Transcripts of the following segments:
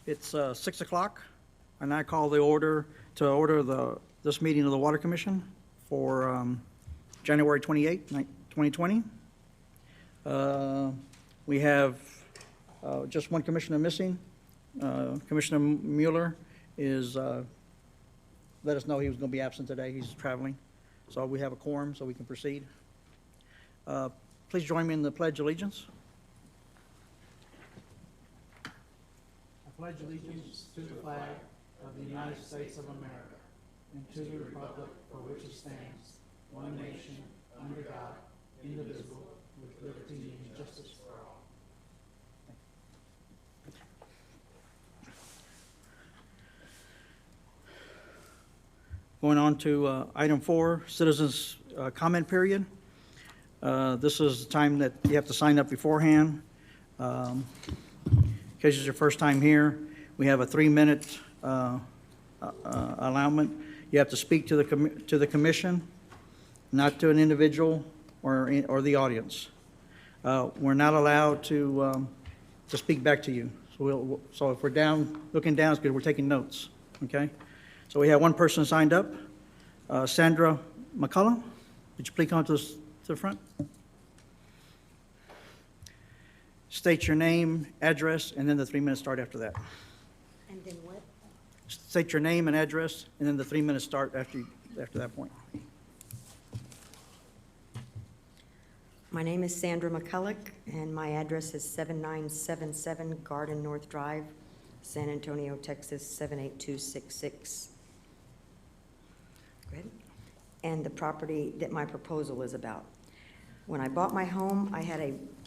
It's 6 o'clock, and I call this meeting of the Water Commission for January 28, 2020. We have just one commissioner missing. Commissioner Mueller let us know he was going to be absent today. He's traveling. So we have a quorum, so we can proceed. Please join me in the Pledge of Allegiance. I pledge allegiance to the flag of the United States of America and to the republic for which it stands, one nation, under God, indivisible, with liberty and justice for all. Going on to item 4, citizens comment period. This is the time that you have to sign up beforehand. In case it's your first time here, we have a 3-minute allowance. You have to speak to the commission, not to an individual or the audience. We're not allowed to speak back to you. So if we're looking down, it's because we're taking notes. Okay. So we have one person signed up, Sandra McCullough. Would you please come to the front? State your name, address, and then the 3 minutes start after that. And then what? State your name and address, and then the 3 minutes start after that point. My name is Sandra McCulloch, and my address is 7977 Garden North Drive, San Antonio, Texas 78266. Go ahead. And the property that my proposal is about. When I bought my home,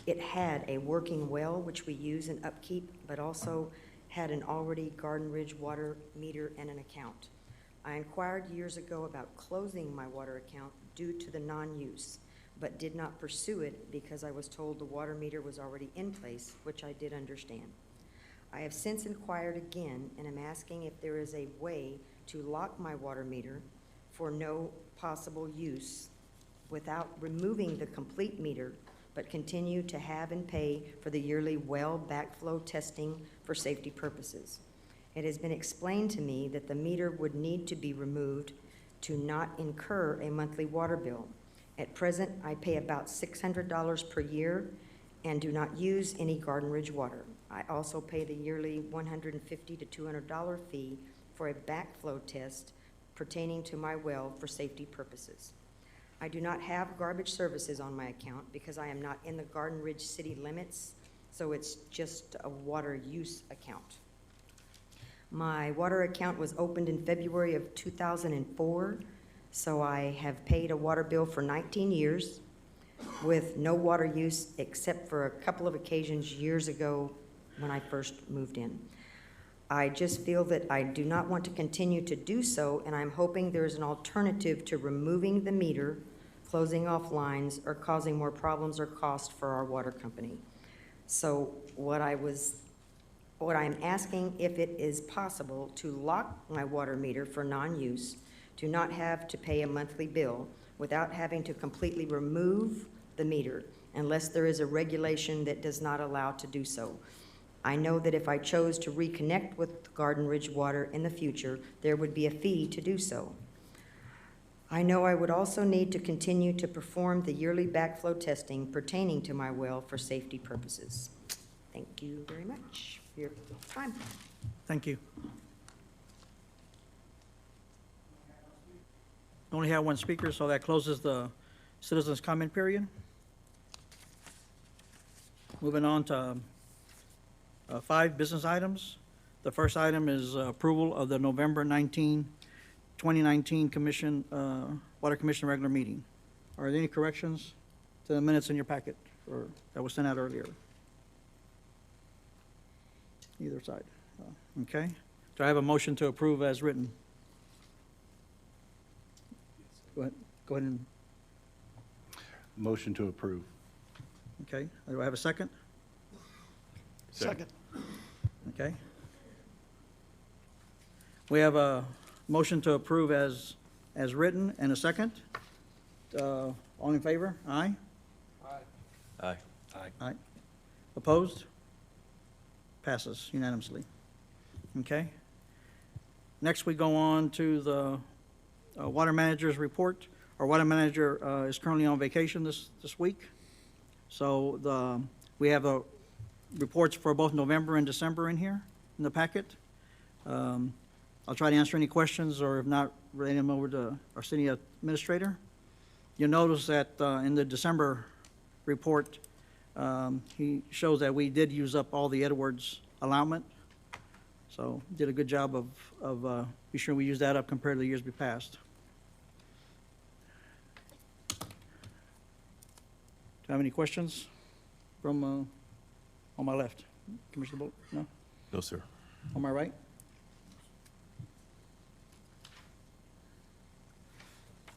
it had a working well, which we use in upkeep, but also had an already Garden Ridge water meter and an account. I inquired years ago about closing my water account due to the non-use, but did not pursue it because I was told the water meter was already in place, which I did understand. I have since inquired again and am asking if there is a way to lock my water meter for no possible use without removing the complete meter, but continue to have and pay for the yearly well backflow testing for safety purposes. It has been explained to me that the meter would need to be removed to not incur a monthly water bill. At present, I pay about $600 per year and do not use any Garden Ridge water. I also pay the yearly $150 to $200 fee for a backflow test pertaining to my well for safety purposes. I do not have garbage services on my account because I am not in the Garden Ridge city limits, so it's just a water use account. My water account was opened in February of 2004, so I have paid a water bill for 19 years with no water use except for a couple of occasions years ago when I first moved in. I just feel that I do not want to continue to do so, and I'm hoping there is an alternative to removing the meter, closing off lines, or causing more problems or cost for our water company. So what I'm asking, if it is possible to lock my water meter for non-use, to not have to pay a monthly bill without having to completely remove the meter unless there is a regulation that does not allow to do so. I know that if I chose to reconnect with Garden Ridge Water in the future, there would be a fee to do so. I know I would also need to continue to perform the yearly backflow testing pertaining to my well for safety purposes. Thank you very much for your time. Thank you. We only have one speaker, so that closes the citizens' comment period. Moving on to 5 business items. The first item is approval of the November 19, 2019 Water Commission regular meeting. Are there any corrections to the minutes in your packet that was sent out earlier? Either side. Okay. Do I have a motion to approve as written? Go ahead and. Motion to approve. Okay. Do I have a second? Second. Okay. We have a motion to approve as written and a second. All in favor? Aye? Aye. Aye. Opposed? Passes unanimously. Okay? Next, we go on to the water manager's report. Our water manager is currently on vacation this week. So we have the reports for both November and December in here in the packet. I'll try to answer any questions, or if not, relay them over to our city administrator. You'll notice that in the December report, he shows that we did use up all the Edwards allotment. So did a good job of be sure we use that up compared to the years we passed. Do you have any questions from on my left? Commissioner Bolt? No? No, sir. On my right?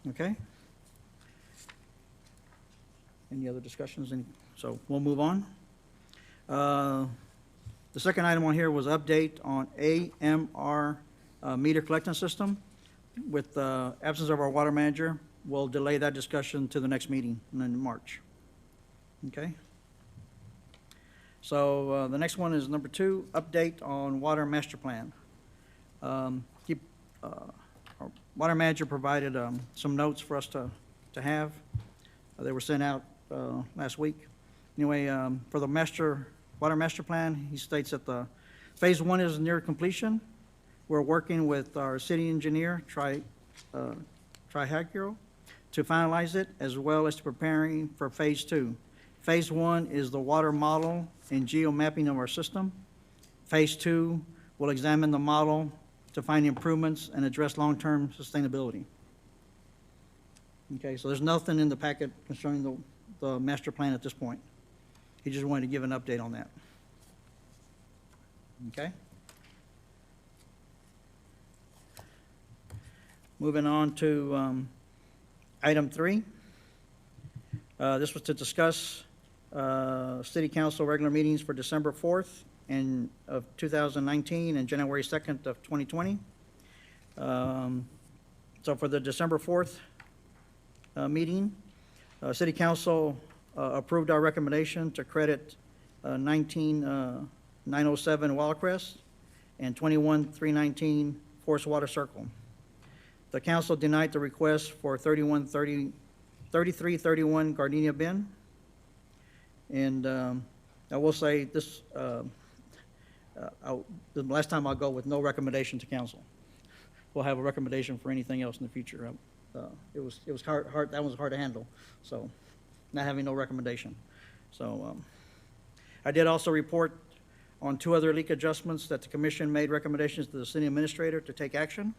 Okay. Any other discussions? So we'll move on. The second item on here was update on AMR meter collection system. With the absence of our water manager, we'll delay that discussion to the next meeting in March. Okay? So the next one is number 2, update on water master plan. Our water manager provided some notes for us to have. They were sent out last week. Anyway, for the water master plan, he states that the phase 1 is near completion. We're working with our city engineer, Trihagro, to finalize it, as well as preparing for phase 2. Phase 1 is the water model and geomapping of our system. Phase 2 will examine the model to find improvements and address long-term sustainability. Okay, so there's nothing in the packet concerning the master plan at this point. He just wanted to give an update on that. Okay? Moving on to item 3. This was to discuss city council regular meetings for December 4th of 2019 and January 2nd of 2020. So for the December 4th meeting, city council approved our recommendation to credit 19,907 Wildcrest and 21,319 Forest Water Circle. The council denied the request for 3331 Gardenia Bend. And I will say this, the last time I'll go with no recommendation to council. We'll have a recommendation for anything else in the future. It was hard, that was hard to handle, so not having no recommendation. So I did also report on 2 other leak adjustments that the commission made recommendations to the city administrator to take action,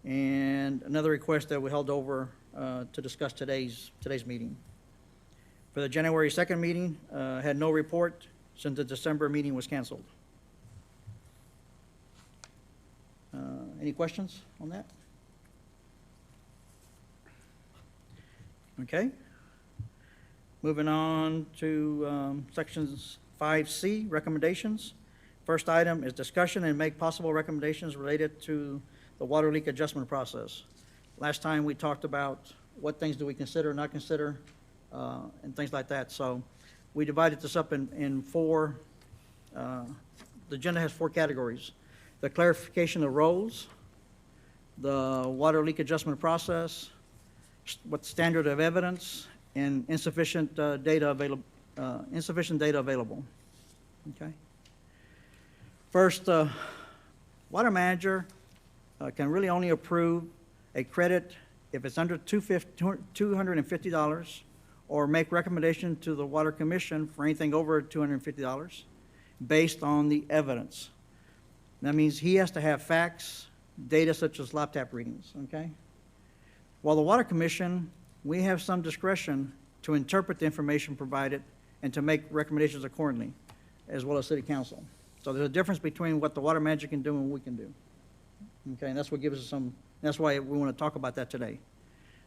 and another request that we held over to discuss today's meeting. For the January 2nd meeting, had no report since the December meeting was canceled. Any questions on that? Okay. Moving on to sections 5C, recommendations. First item is discussion and make possible recommendations related to the water leak adjustment process. Last time we talked about what things do we consider, not consider, and things like that. So we divided this up in 4, the agenda has 4 categories. The clarification of roles, the water leak adjustment process, what standard of evidence, and insufficient data available. Okay. First, water manager can really only approve a credit if it's under $250, or make recommendation to the Water Commission for anything over $250 based on the evidence. That means he has to have facts, data such as lap tap readings, okay? While the Water Commission, we have some discretion to interpret the information provided and to make recommendations accordingly, as well as City Council. So there's a difference between what the water manager can do and what we can do. Okay, and that's what gives us that's why we want to talk about that today.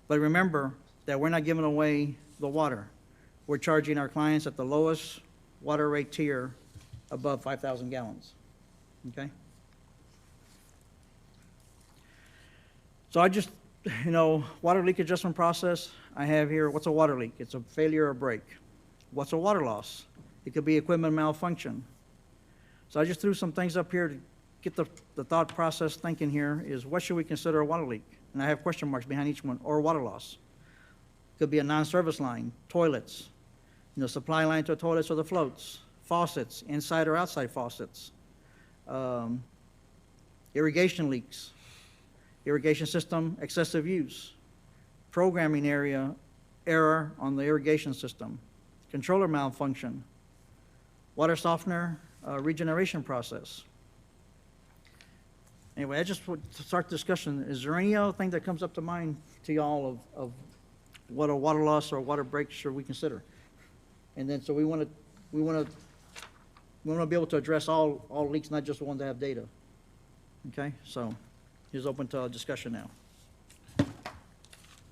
But remember that we're not giving away the water. We're charging our clients at the lowest water rate tier above 5,000 gallons, okay? So I just, water leak adjustment process, I have here, what's a water leak? It's a failure or break. What's a water loss? It could be equipment malfunction. So I just threw some things up here to get the thought process thinking here is, what should we consider a water leak? And I have question marks behind each one, or water loss. Could be a non-service line, toilets, supply line to the toilets or the floats, faucets, inside or outside faucets, irrigation leaks, irrigation system excessive use, programming area error on the irrigation system, controller malfunction, water softener regeneration process. Anyway, I just want to start discussion. Is there any other thing that comes up to mind to y'all of what a water loss or water break should we consider? And then, so we want to be able to address all leaks, not just the ones that have data. Okay, so he's open to discussion now.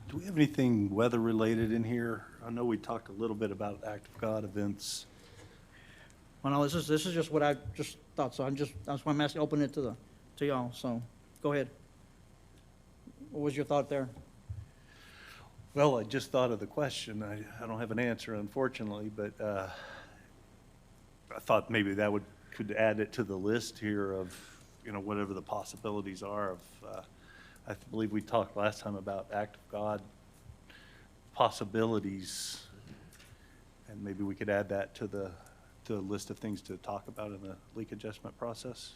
Do we have anything weather-related in here? I know we talked a little bit about Act of God events. Well, no, this is just what I just thought, so that's why I'm asking, open it to y'all, so go ahead. What was your thought there? Well, I just thought of the question. I don't have an answer, unfortunately, but I thought maybe that could add it to the list here of, whatever the possibilities are of, I believe we talked last time about Act of God possibilities, and maybe we could add that to the list of things to talk about in the leak adjustment process.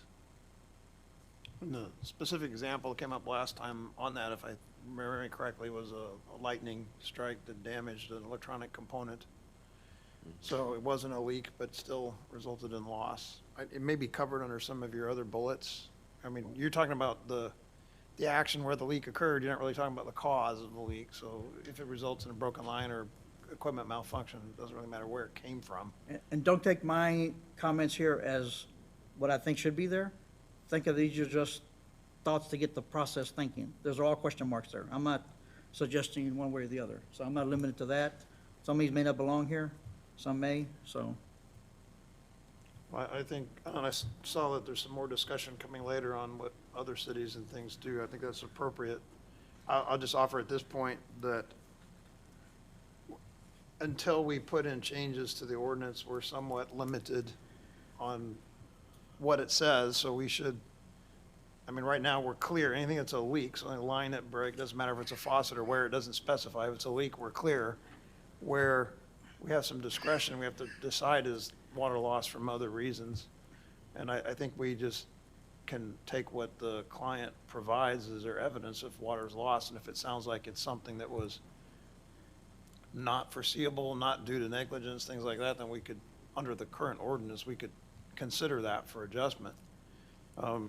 And the specific example that came up last time on that, if I remember correctly, was a lightning strike that damaged an electronic component. So it wasn't a leak, but still resulted in loss. It may be covered under some of your other bullets. I mean, you're talking about the action where the leak occurred. You're not really talking about the cause of the leak. So if it results in a broken line or equipment malfunction, it doesn't really matter where it came from. And don't take my comments here as what I think should be there. Think of these as just thoughts to get the process thinking. Those are all question marks there. I'm not suggesting one way or the other. So I'm not limited to that. Some of these may not belong here, some may, so. I think, and I saw that there's some more discussion coming later on what other cities and things do. I think that's appropriate. I'll just offer at this point that until we put in changes to the ordinance, we're somewhat limited on what it says, so we should, I mean, right now, we're clear. Anything that's a leak, so a line that breaks, doesn't matter if it's a faucet or where, it doesn't specify. If it's a leak, we're clear. Where we have some discretion, we have to decide is water loss from other reasons. And I think we just can take what the client provides as their evidence if water's lost, and if it sounds like it's something that was not foreseeable, not due to negligence, things like that, then we could, under the current ordinance, we could consider that for adjustment.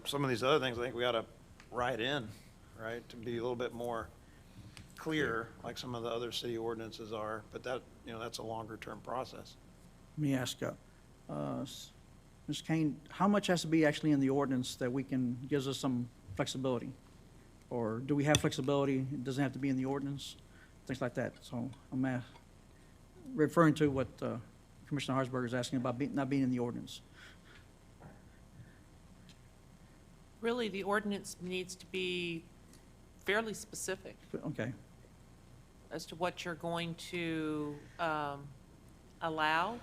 Some of these other things, I think we ought to write in, right, to be a little bit more clear, like some of the other city ordinances are, but that, that's a longer-term process. Let me ask, Ms. Kane, how much has to be actually in the ordinance that gives us some flexibility? Or do we have flexibility? It doesn't have to be in the ordinance, things like that. So I'm referring to what Commissioner Harsberger is asking about not being in the ordinance. Really, the ordinance needs to be fairly specific Okay, as to what you're going to allow.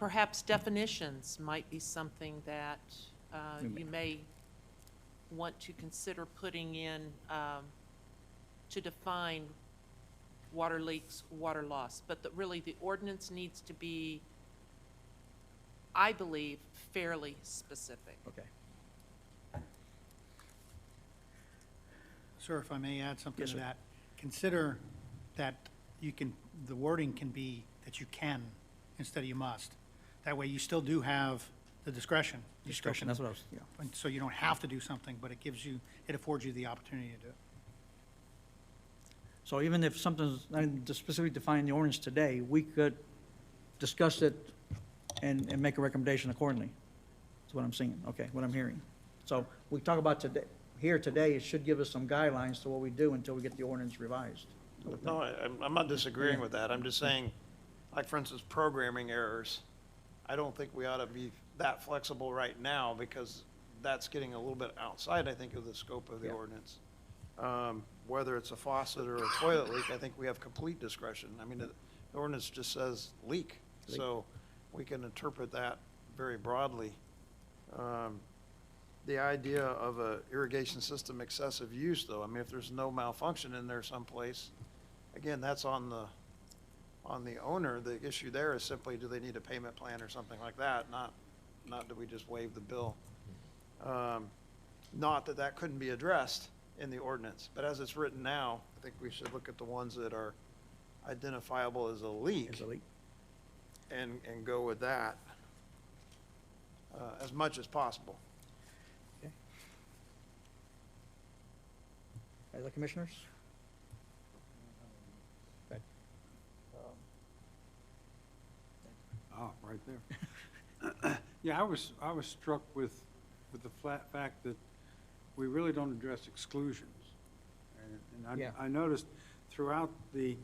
Perhaps definitions might be something that you may want to consider putting in to define water leaks, water loss. But really, the ordinance needs to be, I believe, fairly specific. okay. Sir, if I may add something Yes, to sir. that, consider that the wording can be that you can instead of you must. That way you still do have the discretion. Discretion, that's what I was, yeah. And so you don't have to do something, but it affords you the opportunity to do it. So even if something's not specifically defined in the ordinance today, we could discuss it and make a recommendation accordingly. That's what I'm seeing, okay, what I'm hearing. So we talk about today, it should give us some guidelines to what we do until we get the ordinance revised. No, I'm not disagreeing with that. I'm just saying, like, for instance, programming errors. I don't think we ought to be that flexible right now because that's getting a little bit outside, I think, of the scope of the Yeah. ordinance. Whether it's a faucet or a toilet leak, I think we have complete discretion. I mean, the ordinance just says leak, so we can interpret that very broadly. the idea of a irrigation system excessive use, though. I mean, if there's no malfunction in there someplace, again, that's on the owner. The issue there is simply, do they need a payment plan or something like that, not do we just waive the bill? Not that that couldn't be addressed in the ordinance, but as it's written now, I think we should look at the ones that are identifiable as a leak Is a leak? and go with that as much as possible. Other commissioners? Oh, right there. Yeah, I was struck with the flat fact that we really don't address exclusions. And Yeah. I noticed throughout the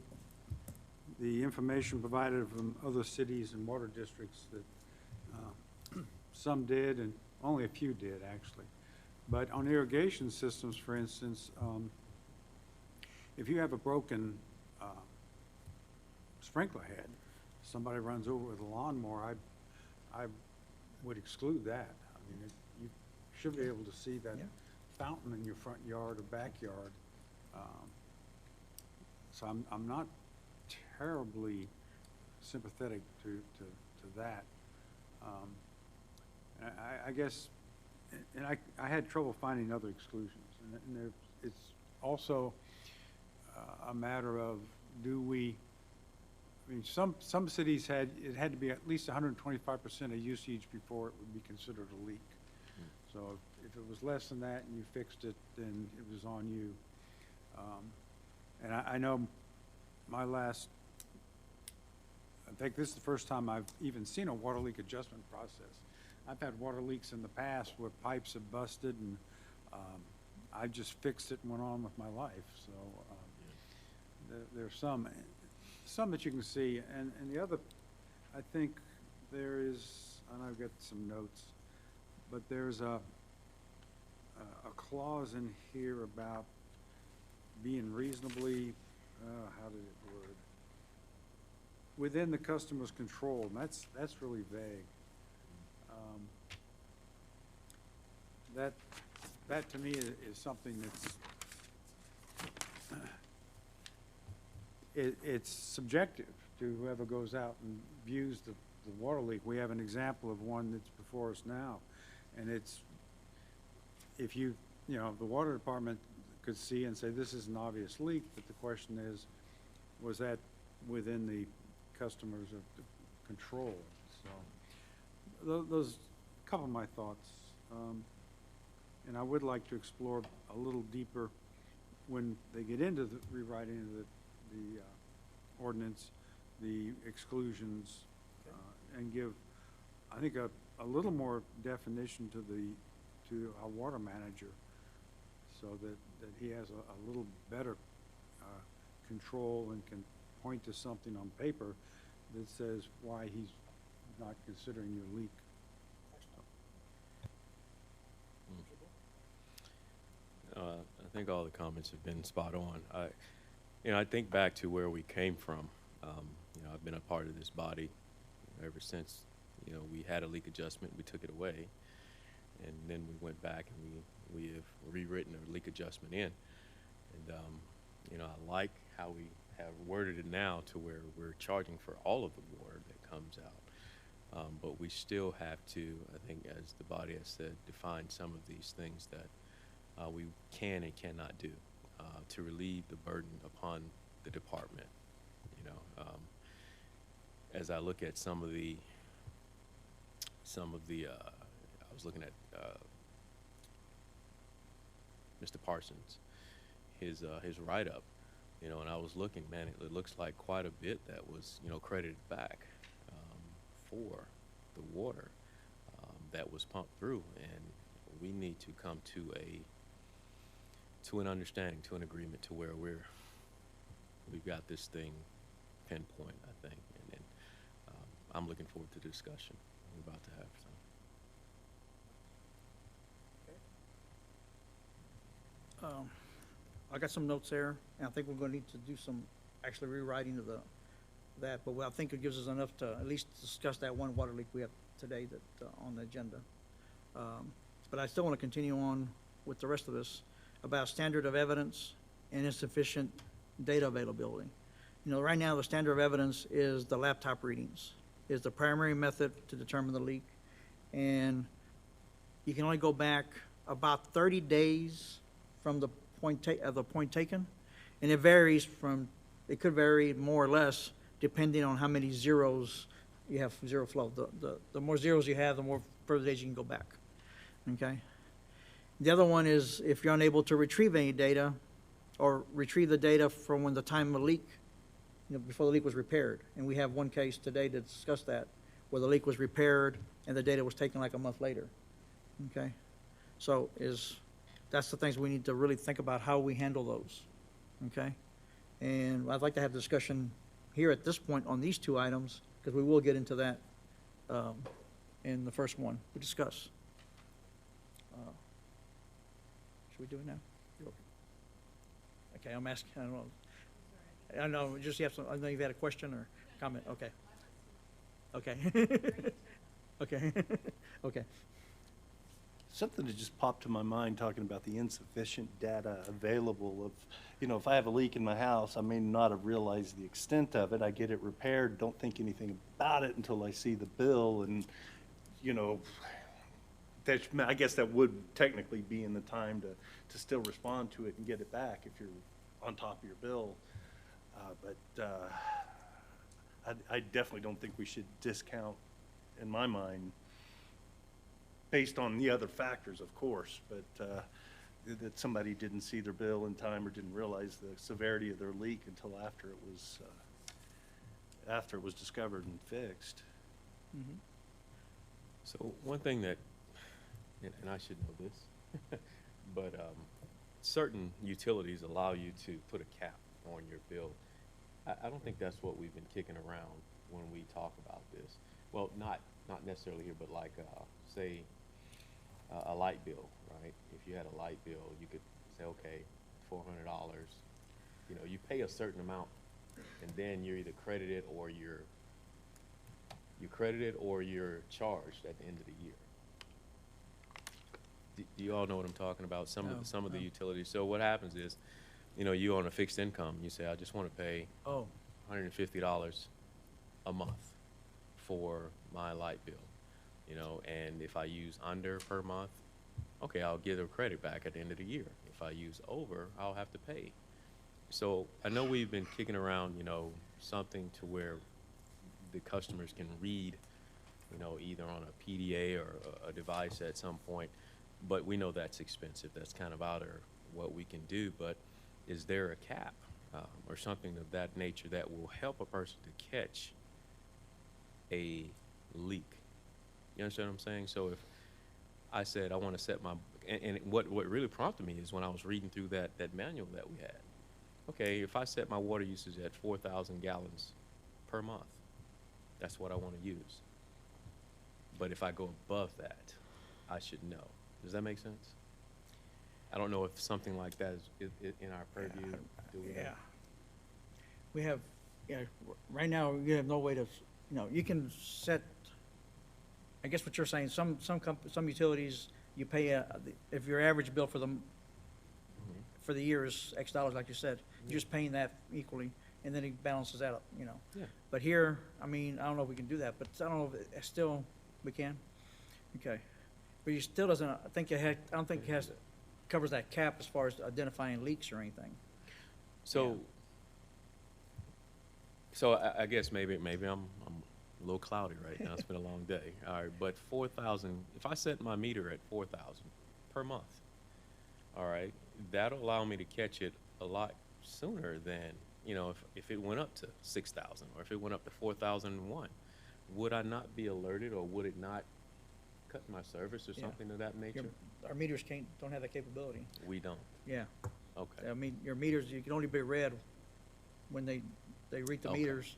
information provided from other cities and water districts that some did and only a few did, actually. But on irrigation systems, for instance, if you have a broken sprinkler head, somebody runs over with a lawnmower, I would exclude that. I mean, you should be able to see that Yeah. fountain in your front yard or backyard. So I'm not terribly sympathetic to that. I guess, and I had trouble finding other exclusions. And it's also a matter of, I mean, some cities it had to be at least 125% of usage before it would be considered a leak. So if it was less than that and you fixed it, then it was on you. And I know I think this is the first time I've even seen a water leak adjustment process. I've had water leaks in the past where pipes have busted and I just fixed it and went on with my life. So there's some that you can see. And the other, I think there is, and I've got some notes, but there's a clause in here about being reasonably, how did it word? Within the customer's control, and that's really vague. That to me is something that's, it's subjective to whoever goes out and views the water leak. We have an example of one that's before us now, and it's, if the water department could see and say, this is an obvious leak, but the question is, was that within the customer's control? So those couple of my thoughts. And I would like to explore a little deeper when they get into the rewriting of the ordinance, the exclusions, and give, I think, a little more definition to our water manager, so that he has a little better control and can point to something on paper that says why he's not considering your leak. I think all the comments have been spot on. I think back to where we came from. I've been a part of this body ever since, we had a leak adjustment, we took it away, and then we went back and we have rewritten a leak adjustment in. And, I like how we have worded it now to where we're charging for all of the water that comes out. But we still have to, I think, as the body has said, define some of these things that we can and cannot do to relieve the burden upon the department. As I look at some of the I was looking at Mr. Parsons, his write-up, and I was looking, man, it looks like quite a bit that was credited back for the water that was pumped through, and we need to come to an understanding, to an agreement, to where we've got this thing pinpoint, I think, and then I'm looking forward to the discussion we're about to have. So. I got some notes there, and I think we're going to need to do some actually rewriting of that, but I think it gives us enough to at least discuss that one water leak we have today that, on the agenda. but I still want to continue on with the rest of this, about standard of evidence and insufficient data availability. You know, right now, the standard of evidence is the laptop readings, is the primary method to determine the leak. And you can only go back about 30 days from the point taken. And it varies from, it could vary more or less depending on how many zeros you have from zero flow. The more zeros you have, the more further days you can go back, okay? The other one is if you're unable to retrieve any data or retrieve the data from when the time of leak, you know, before the leak was repaired. And we have one case today to discuss that, where the leak was repaired and the data was taken like a month later, okay? So that's the things we need to really think about how we handle those, okay? And I'd like to have a discussion here at this point on these two items, because we will get into that in the first one we discuss. Should we do it now? Okay, I'm asking, I don't know. I know, just you have some, I know you've had a question or comment, okay. Okay. Okay, okay. Something that just popped to my mind talking about the insufficient data available of, you know, if I have a leak in my house, I may not have realized the extent of it. I get it repaired, don't think anything about it until I see the bill, and, you know, I guess that would technically be in the time to still respond to it and get it back if you're on top of your bill. I definitely don't think we should discount, in my mind, based on the other factors, of course, but that somebody didn't see their bill in time or didn't realize the severity of their leak until after it was discovered and fixed. Mhm. So one thing that, and I should know this, but certain utilities allow you to put a cap on your bill. I don't think that's what we've been kicking around when we talk about this. Well, not necessarily here, but like, say, a light bill, right? If you had a light bill, you could say, okay, $400, you know, you pay a certain amount, and then you're either credited or you're charged at the end of the year. Do you all know what I'm talking about? Some of the utilities. So what happens is, you know, you on a fixed income, you say, I just want to pay Oh, $150 a month for my light bill, you know, and if I use under per month, okay, I'll get a credit back at the end of the year. If I use over, I'll have to pay. So I know we've been kicking around, you know, something to where the customers can read, you know, either on a PDA or a device at some point, but we know that's expensive. That's kind of out of what we can do, but is there a cap or something of that nature that will help a person to catch a leak? You understand what I'm saying? So if I said I want to set my, and what really prompted me is when I was reading through that manual that we had. Okay, if I set my water usage at 4,000 gallons per month, that's what I want to use. But if I go above that, I should know. Does that make sense? I don't know if something like that is in our purview. Do we know? yeah. We have, yeah, right now, you have no way to, you know, you can set, I guess what you're saying, some utilities, you pay, if your average bill for the year is X dollars, like you said, you're just paying that equally, and then it balances out, you know. Yeah. But here, I mean, I don't know if we can do that, but I don't know if it still, we can? Okay. But you still doesn't, I don't think it has, covers that cap as far as identifying leaks or anything. So, I guess maybe I'm a little cloudy right now. It's been a long day. All right, but 4,000. If I set my meter at 4,000 per month, all right, that'll allow me to catch it a lot sooner than, you know, if it went up to 6,000 or if it went up to 4,001. Would I not be alerted, or would it not cut my service or Yeah. something of that nature? Our meters don't have that capability. We don't. Yeah. Okay. I mean, your meters, you can only be read when they read the Okay. meters.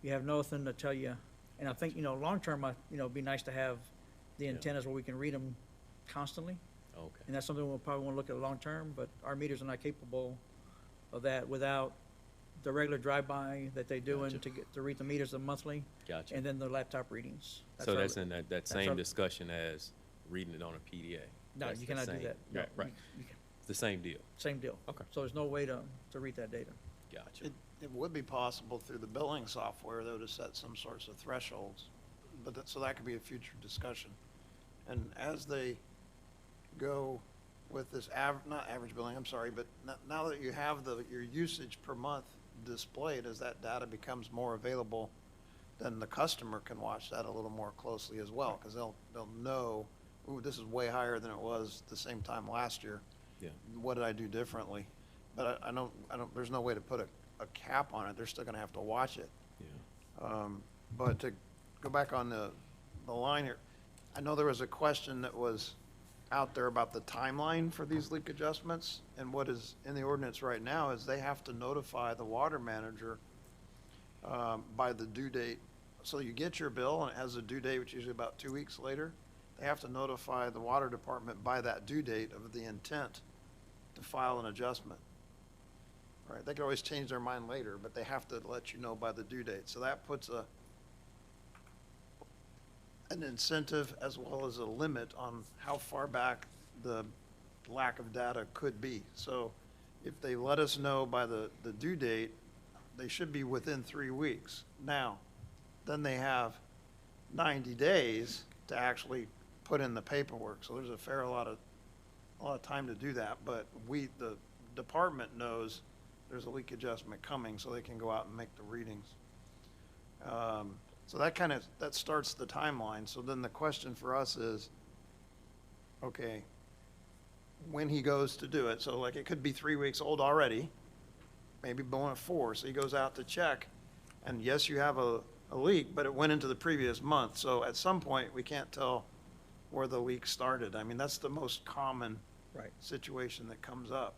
You have nothing to tell you. And I think, you know, long-term, you know, it'd be nice to have the Yeah. antennas where we can read them constantly. Okay. And that's something we'll probably want to look at long-term, but our meters are not capable of that without the regular drive-by that they do Gotcha. to read the meters monthly, Gotcha. and then the laptop readings. So our- that's in that that's same our- discussion as reading it on a PDA. No, That's you the cannot do same- that. No, Right. you can- It's the same deal. Same deal. Okay. So there's no way to read that data. Gotcha. It would be possible through the billing software, though, to set some sorts of thresholds, but so that could be a future discussion. And as they go with this not average billing, I'm sorry, but now that you have your usage per month displayed, as that data becomes more available, then the customer can watch that a little more closely as well, because they'll know, ooh, this is way higher than it was the same time last year. Yeah. What did I do differently? But I don't, there's no way to put a cap on it. They're still gonna have to watch it. Yeah. But to go back on the line here, I know there was a question that was out there about the timeline for these leak adjustments. And what is in the ordinance right now is they have to notify the water manager by the due date. So you get your bill and it has a due date, which is usually about 2 weeks later. They have to notify the water department by that due date of the intent to file an adjustment. Right, they can always change their mind later, but they have to let you know by the due date. So that puts an incentive as well as a limit on how far back the lack of data could be. So if they let us know by the due date, they should be within 3 weeks. Now, then they have 90 days to actually put in the paperwork. So there's a lot of time to do that, but the department knows there's a leak adjustment coming, so they can go out and make the readings. So that starts the timeline. So then the question for us is, okay, when he goes to do it, so like it could be 3 weeks old already, maybe going at 4, so he goes out to check, and yes, you have a leak, but it went into the previous month. So at some point, we can't tell where the leak started. I mean, that's the most common Right. situation that comes up.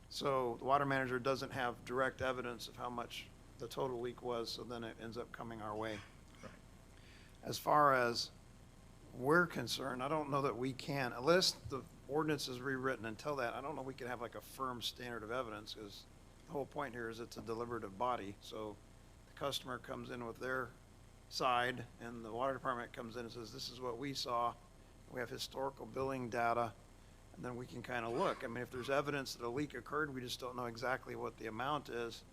So the water manager doesn't have direct evidence of how much the total leak was, so then it ends up coming our way. Right. As far as we're concerned, I don't know that we can, unless the ordinance is rewritten until that, I don't know we can have like a firm standard of evidence, because the whole point here is it's a deliberative body. So the customer comes in with their side, and the water department comes in and says, this is what we saw. We have historical billing data. And then we can kind of look. I mean, if there's evidence that a leak occurred, we just don't know exactly what the amount is,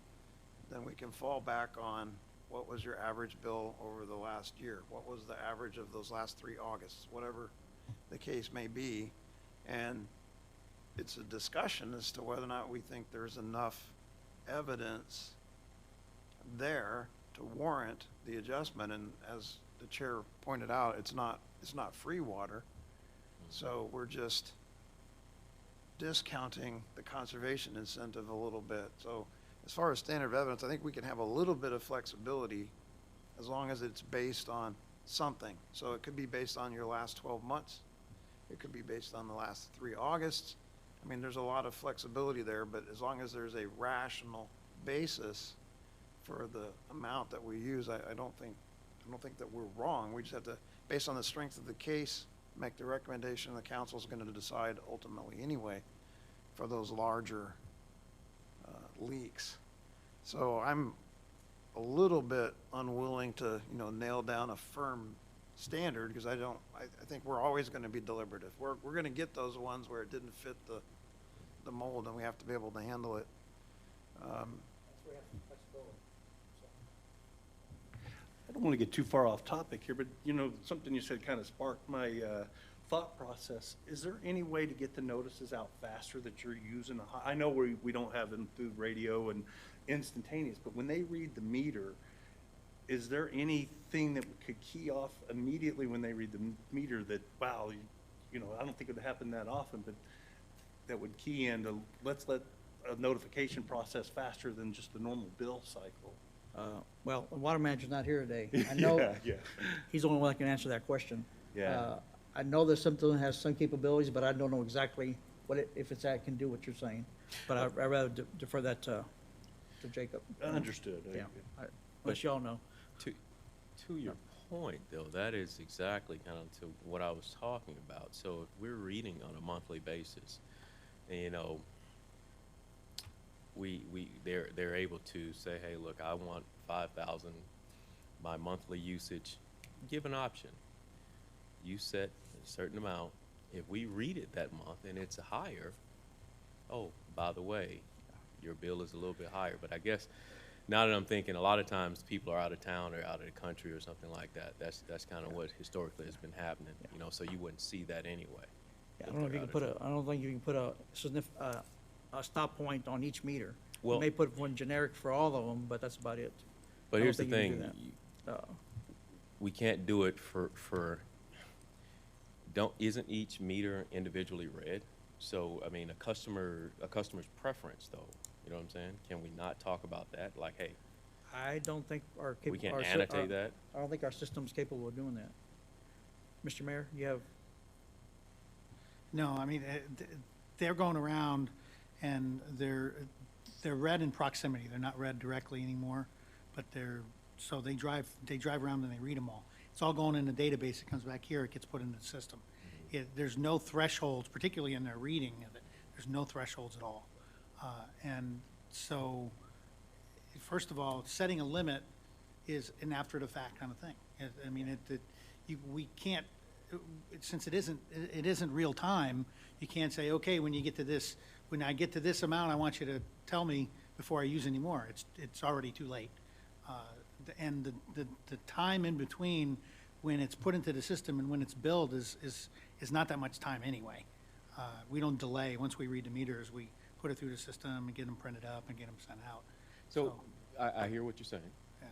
then we can fall back on what was your average bill over the last year? What was the average of those last 3 Augusts? Whatever the case may be. And it's a discussion as to whether or not we think there's enough evidence there to warrant the adjustment. And as the chair pointed out, it's not free water. So we're just discounting the conservation incentive a little bit. So as far as standard of evidence, I think we can have a little bit of flexibility as long as it's based on something. So it could be based on your last 12 months. It could be based on the last 3 Augusts. I mean, there's a lot of flexibility there, but as long as there's a rational basis for the amount that we use, I don't think that we're wrong. We just have to, based on the strength of the case, make the recommendation. The council's going to decide ultimately anyway for those larger leaks. So I'm a little bit unwilling to, nail down a firm standard, because I think we're always going to be deliberative. We're going to get those ones where it didn't fit the mold, and we have to be able to handle it. I don't want to get too far off topic here, but, something you said kind of sparked my thought process. Is there any way to get the notices out faster that you're using? I know we don't have them through radio and instantaneous, but when they read the meter, is there anything that could key off immediately when they read the meter that, wow, I don't think it would happen that often, but that would key into, let's let a notification process faster than just the normal bill cycle? Well, the water manager's not here today. I know Yeah. he's the only one that can answer that question. Yeah. I know that something has some capabilities, but I don't know exactly if that can do what you're saying. But I'd rather defer that to Jacob. Understood. Yeah, unless y'all know. To your point, though, that is exactly kind of to what I was talking about. So if we're reading on a monthly basis, and, they're able to say, hey, look, I want 5,000, my monthly usage. Give an option. You set a certain amount, If we read it that month and it's higher, oh, by the way, your bill is a little bit higher. But I guess now that I'm thinking, a lot of times people are out of town or out of the country or something like that. That's kind of what historically has been happening, you know, so you wouldn't see that anyway. I don't know if you can put a, I don't think you can put a stop point on each meter. You Well- may put one generic for all of them, but that's about it. But I don't here's the think you can thing, do that. we can't do it isn't each meter individually read? So, I mean, a customer's preference though, you know what I'm saying? Can we not talk about that? Like, hey, I don't think our. we can't annotate that? I don't think our system's capable of doing that. Mr. Mayor, you have, No, I mean, they're going around and they're read in proximity. They're not read directly anymore, but so they drive around and they read them all. It's all going in the database. It comes back here, it gets put into the system. There's no thresholds, particularly in their reading of it. There's no thresholds at all. And so, first of all, setting a limit is an after-the-fact kind of thing. I mean, we can't, since it isn't real time, you can't say, okay, when I get to this amount, I want you to tell me before I use any more. It's already too late. And the time in between when it's put into the system and when it's billed is not that much time anyway. We don't delay. Once we read the meters, we put it through the system and get them printed up and get them sent out. So, I hear what you're saying. Yeah.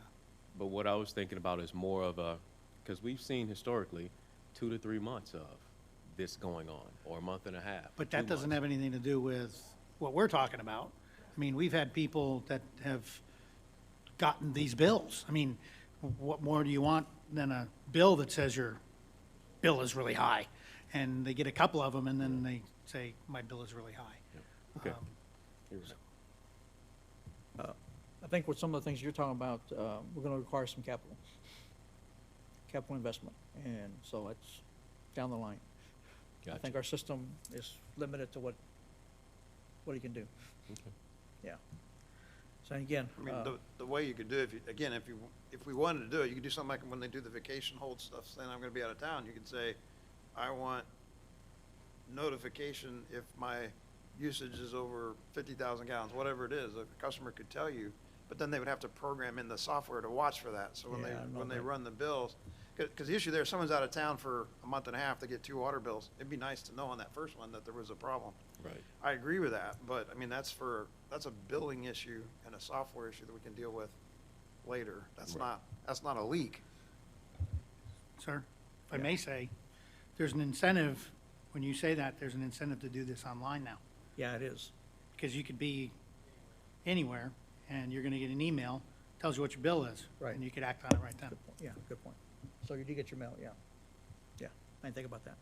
But what I was thinking about is more of because we've seen historically 2 to 3 months of this going on, or a month and a half. But that 2 doesn't months. have anything to do with what we're talking about. I mean, we've had people that have gotten these bills. I mean, what more do you want than a bill that says your bill is really high? And they get a couple of them, and then they say, my bill is really high. Okay. Um, You're right. I think with some of the things you're talking about, we're gonna require some capital investment, and so it's down the line. I think Gotcha. our system is limited to what it can do. Okay. Yeah. So again, I mean, the way you could do it, if we wanted to do it, you could do something like when they do the vacation hold stuff, saying I'm gonna be out of town, you could say, I want notification if my usage is over 50,000 gallons, whatever it is, a customer could tell you, but then they would have to program in the software to watch for that, so Yeah, I don't know when they that. run the bills, because the issue there, if someone's out of town for a month and a half, they get 2 water bills, it'd be nice to know on that first one that there was a problem. Right. I agree with that, but, I mean, that's a billing issue and a software issue that we can deal with later. That's not a leak. Sir, if I may say, there's an incentive, when you say that, there's an incentive to do this online now. yeah, it is. Because you could be anywhere, and you're gonna get an email, tells you what your bill is. Right. And you could act on it right then. Good point. Yeah, good point. So you do get your mail, yeah. Yeah, I didn't think about that.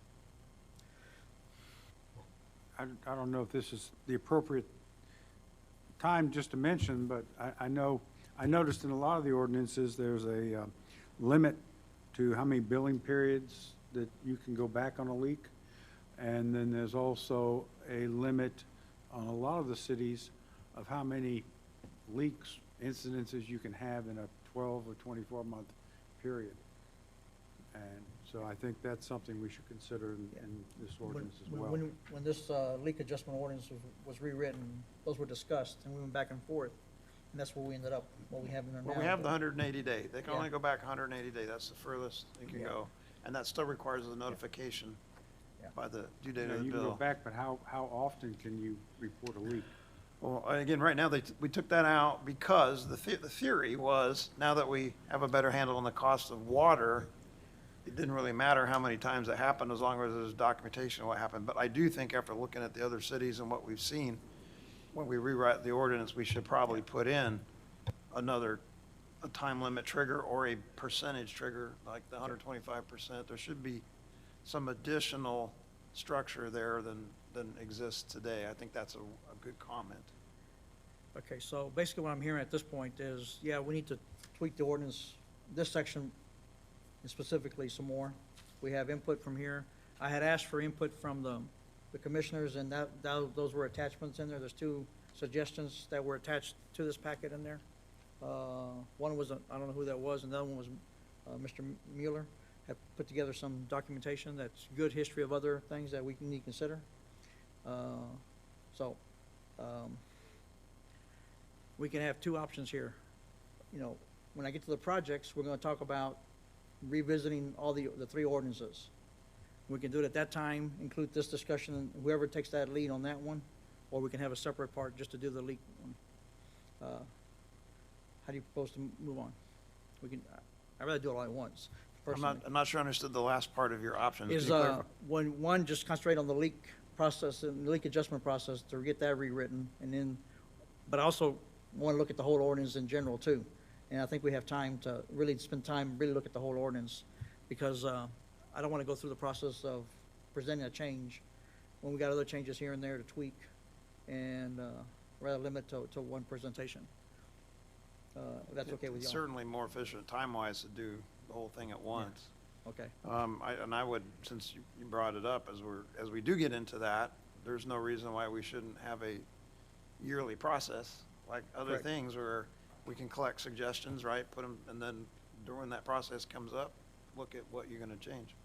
I don't know if this is the appropriate time just to mention, but I noticed in a lot of the ordinances, there's a limit to how many billing periods that you can go back on a leak. And then there's also a limit on a lot of the cities of how many leaks, incidences you can have in a 12 or 24-month period. And so I think that's something we should consider in this ordinance as well. When this leak adjustment ordinance was rewritten, those were discussed, and we went back and forth, and that's where we ended up, what we have in there now. Well, we have the 180 day. They can Yeah. only go back 180 day. That's the furthest they can Yeah. go. And that still requires a notification Yeah. by the due You date know, of the you can go bill. back, but how often can you report a leak? Well, again, right now, we took that out because the theory was, now that we have a better handle on the cost of water, it didn't really matter how many times it happened as long as there's documentation of what happened. But I do think after looking at the other cities and what we've seen, when we rewrite the ordinance, we should probably put in a time limit trigger or a percentage trigger, like the 125%. There should be some additional structure there than exists today. I think that's a good comment. Okay, so basically what I'm hearing at this point is, yeah, we need to tweak the ordinance, this section specifically some more. We have input from here. I had asked for input from the commissioners, and those were attachments in there. There's 2 suggestions that were attached to this packet in there. One was, I don't know who that was, and the other one was Mr. Mueller have put together some documentation that's good history of other things that we need to consider. So, we can have two options here. You know, when I get to the projects, we're gonna talk about revisiting all the three ordinances. We can do it at that time, include this discussion, and whoever takes that lead on that one, or we can have a separate part just to do the leak one. How do you propose to move on? We can, I'd rather do it all at once, personally. I'm not sure I understood the last part of your option. Can Is, you clarify? one, just concentrate on the leak process and the leak adjustment process to get that rewritten, and then, but I also want to look at the whole ordinance in general too. And I think we have time to really spend time, really look at the whole ordinance, because, I don't want to go through the process of presenting a change when we got other changes here and there to tweak, and, rather limit to one presentation. If that's okay with It's y'all. certainly more efficient time-wise to do the whole thing at once. Okay, I would, since you brought it up, as we do get into that, there's no reason why we shouldn't have a yearly process, like other Correct. things where we can collect suggestions, right, put them, and then during that process comes up, look at what you're gonna change.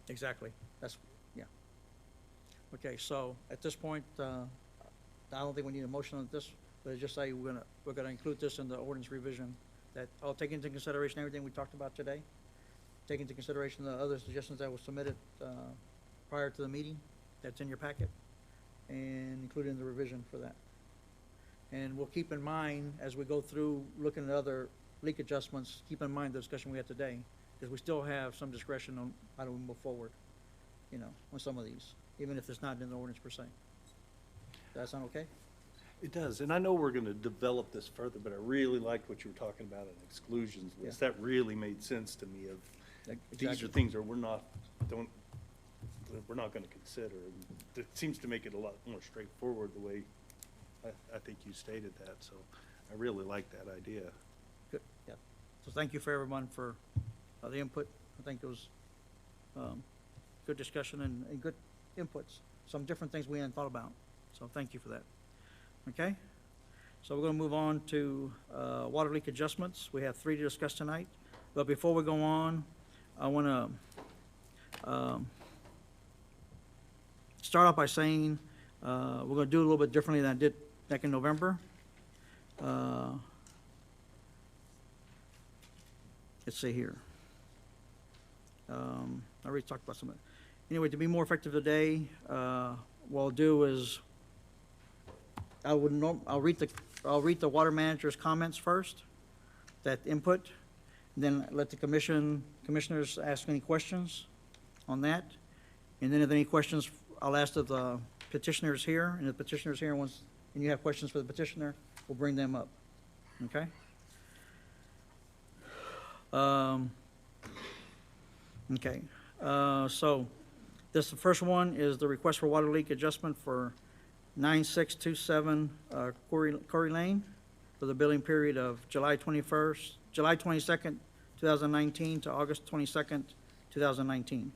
exactly. That's, yeah. Okay, so at this point, I don't think we need a motion on this, but just say we're gonna include this in the ordinance revision, that I'll take into consideration everything we talked about today, take into consideration the other suggestions that were submitted, prior to the meeting, that's in your packet, and include in the revision for that. And we'll keep in mind, as we go through looking at other leak adjustments, keep in mind the discussion we had today, because we still have some discretion on how do we move forward, you know, on some of these, even if it's not in the ordinance per se. Does that sound okay? It does, and I know we're gonna develop this further, but I really liked what you were talking about in exclusions list. That really made sense to me of, these are Exactly. things that we're not gonna consider. And it seems to make it a lot more straightforward the way I think you stated that, so I really like that idea. Good, yeah. So thank you for everyone for the input. I think it was good discussion and good inputs, some different things we hadn't thought about. So thank you for that. Okay? So we're going to move on to water leak adjustments. We have 3 to discuss tonight. But before we go on, I want to start off by saying we're going to do it a little bit differently than I did back in November. Let's see here. I already talked about some of it. Anyway, to be more effective today, what I'll do is I'll read the water manager's comments first, that input, then let the commissioners ask any questions on that. And then if any questions, I'll ask the petitioners here, and if the petitioner's here and you have questions for the petitioner, we'll bring them up. Okay? Okay, so the first one is the request for water leak adjustment for 9627 Corey Lane for the billing period of July 22nd, 2019 to August 22nd, 2019.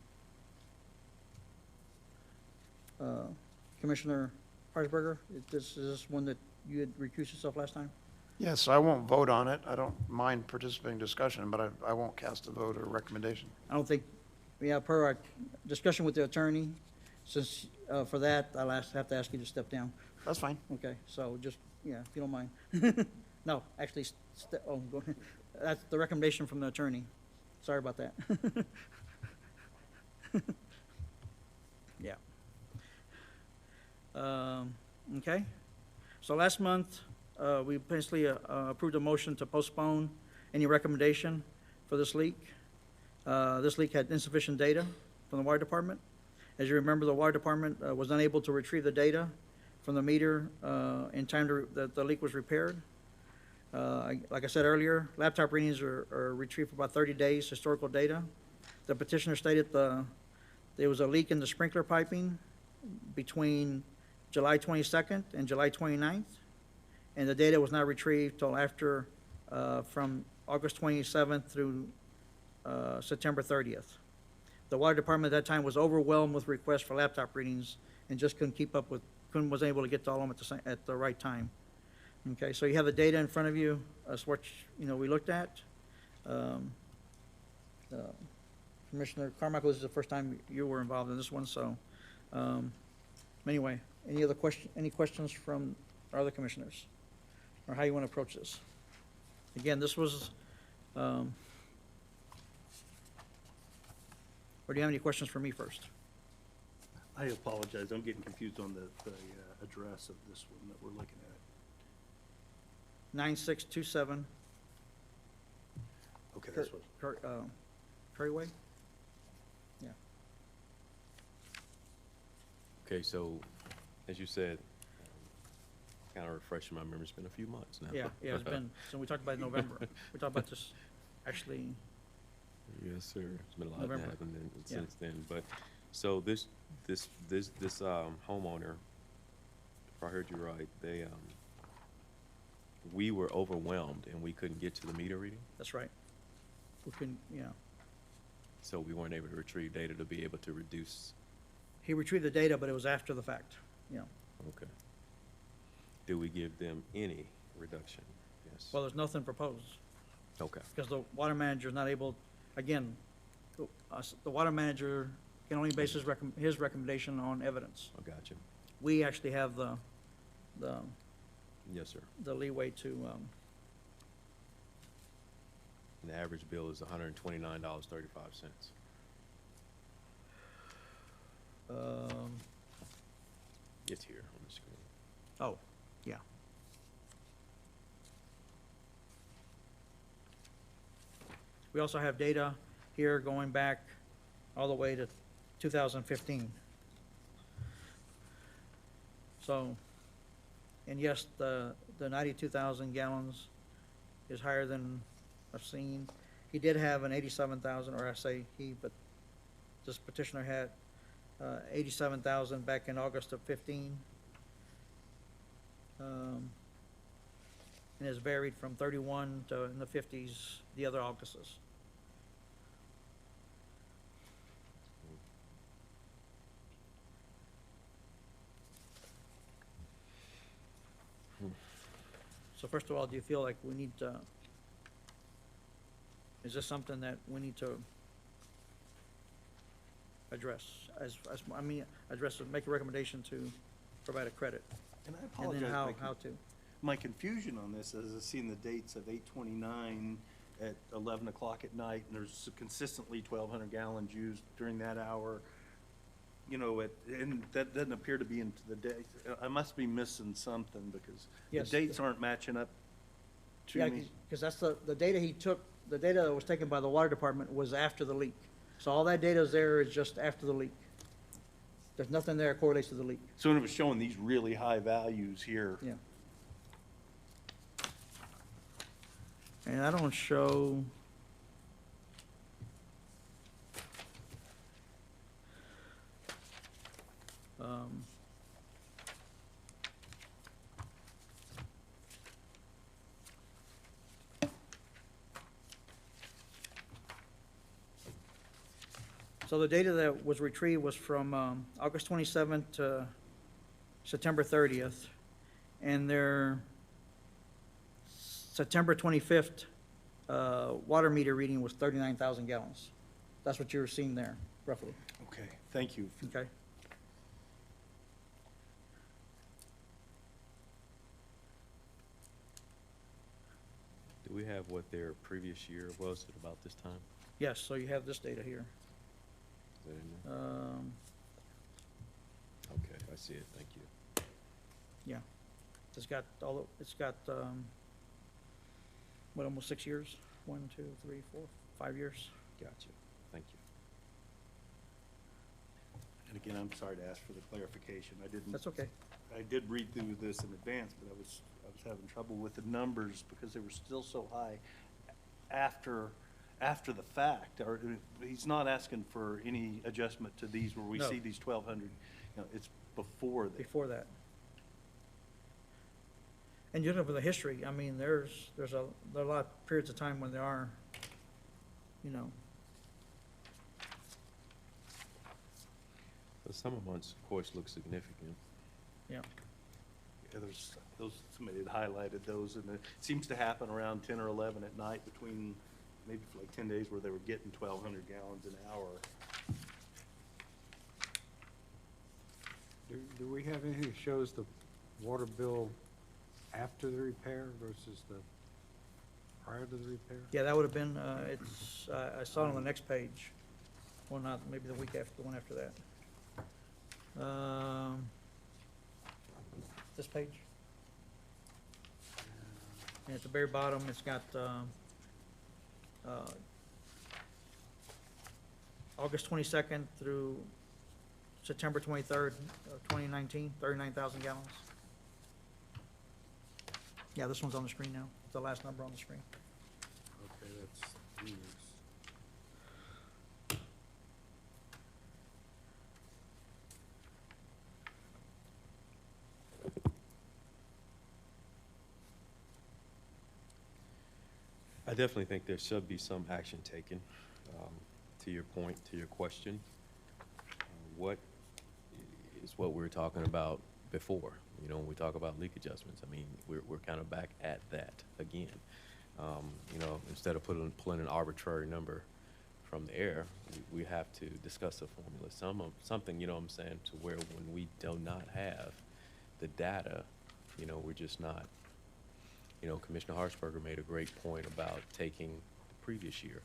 Commissioner Harrisberger, is this one that you had recused yourself last time? Yes, I won't vote on it. I don't mind participating in discussion, but I won't cast a vote or recommendation. I don't think, per our discussion with the attorney, since, for that, I'll have to ask you to step down. That's fine. Okay, so just, yeah, if you don't mind. No, actually, go ahead. That's the recommendation from the attorney. Sorry about that. Yeah. Okay, so last month, we basically approved a motion to postpone any recommendation for this leak. This leak had insufficient data from the water department. As you remember, the water department was unable to retrieve the data from the meter in time that the leak was repaired. Like I said earlier, laptop readings are retrieved for about 30 days, historical data. The petitioner stated there was a leak in the sprinkler piping between July 22nd and July 29th, and the data was not retrieved till after, from August 27th through September 30th. The water department at that time was overwhelmed with requests for laptop readings and just couldn't keep up with, wasn't able to get to all of them at the right time. Okay, so you have the data in front of you, that's what, we looked at. Commissioner Carmichael, this is the first time you were involved in this one, so, anyway, any questions from our other commissioners? Or how you want to approach this? Again, this was, or do you have any questions for me first? I apologize, I'm getting confused on the address of this one that we're looking at. 9627 Okay, this one. Curry Way? Yeah, Okay, so, as you said, kind of refreshing my memory, it's been a few months now. yeah, it's been, so we talked about it in November. We talked about this, actually, Yes, sir. It's been a lot that November. happened Yeah. since then, but, so this homeowner, if I heard you right, we were overwhelmed and we couldn't get to the meter reading, that's right. We couldn't, so we weren't able to retrieve data to be able to reduce. he retrieved the data, but it was after the fact, Okay. Do we give them any reduction? Yes. Well, there's nothing proposed, Okay. because the water manager's not able, again, the water manager can only base his recommendation on evidence. I got you. We actually have the Yes, sir. leeway to, And the average bill is $129.35. It's here on the screen. oh, yeah. We also have data here going back all the way to 2015. So, and yes, the 92,000 gallons is higher than I've seen. He did have an 87,000, or I say he, but this petitioner had 87,000 back in August of 15. And has varied from 31 to in the 50s the other Augusts. So first of all, do you feel like we need to, is this something that we need to address? Make a recommendation to provide a credit? And I And apologize. then my how to? My confusion on this is I've seen the dates of 8/29 at 11 o'clock at night, and there's consistently 1,200 gallons used during that hour. You know, and that doesn't appear to be into the day. I must be missing something because the Yes. dates aren't matching up to Yeah, me. because that's the data he took, the data that was taken by the water department was after the leak. So all that data is there is just after the leak. There's nothing there that correlates to the leak. So when it was showing these really high values here, Yeah. And I don't show. So the data that was retrieved was from August 27th to September 30th. And their September 25th water meter reading was 39,000 gallons. That's what you're seeing there, roughly, okay, thank you. okay? Do we have what their previous year was at about this time? Yes, so you have this data here. Is that in there? Okay, I see it, thank you. Yeah, it's got what, almost 6 years? 1, 2, 3, 4, 5 years. Gotcha, thank you. And again, I'm sorry to ask for the clarification. That's okay. I did read through this in advance, but I was having trouble with the numbers because they were still so high after the fact. Or he's not asking for any adjustment to these where we No. see these 1,200, it's before that. Before that. And you know, for the history, I mean, there are a lot of periods of time when there are, The summer months, of course, look significant. yeah. Yeah, somebody had highlighted those, and it seems to happen around 10 or 11 at night between, maybe for like 10 days where they were getting 1,200 gallons an hour. Do we have anything that shows the water bill after the repair versus the prior to the repair? Yeah, that would have been, I saw it on the next page. Well, not, maybe the week after, the one after that. This page? And at the very bottom, it's got, August 22nd through September 23rd of 2019, 39,000 gallons. Yeah, this one's on the screen now, the last number on the screen. Okay, that's years. I definitely think there should be some action taken. To your point, to your question, what is what we were talking about before? You know, when we talk about leak adjustments, I mean, we're kind of back at that again. You know, instead of pulling an arbitrary number from the air, we have to discuss a formula, something, you know what I'm saying, to where when we do not have the data, you know, we're just not. You know, Commissioner Harshberger made a great point about taking the previous year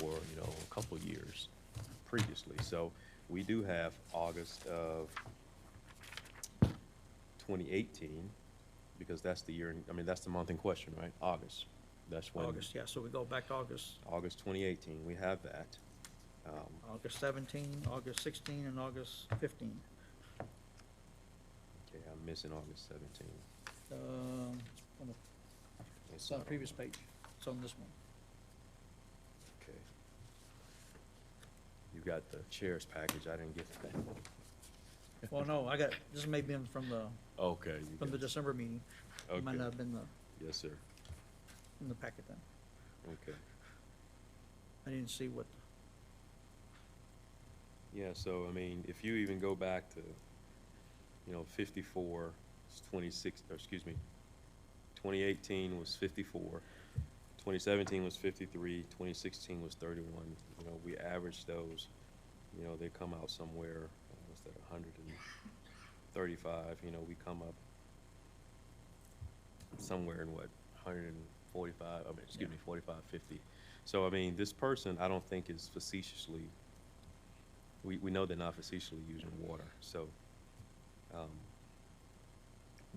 or, you know, a couple years previously. So we do have August of 2018, because that's the year, I mean, that's the month in question, right? August. That's when. August, yeah, so we go back to August, August 2018, we have that. August 17, August 16, and August 15. Okay, I'm missing August 17. On the, it's on the previous page, it's on this one. Okay. You got the chair's package, I didn't get that. Well, no, I got, this may have been from the, Okay. You from the got- December meeting. It might Okay. not have been Yes, sir. in the packet then. Okay. I didn't see what, Yeah, so, I mean, if you even go back to, you know, 54, it's 26, or excuse me, 2018 was 54, 2017 was 53, 2016 was 31. You know, we average those, you know, they come out somewhere, what's that, 135, you know, we come up somewhere in what, 145, I mean, excuse me, 45, 50. So, I mean, this person, I don't think is facetiously, we know they're not facetiously using water, so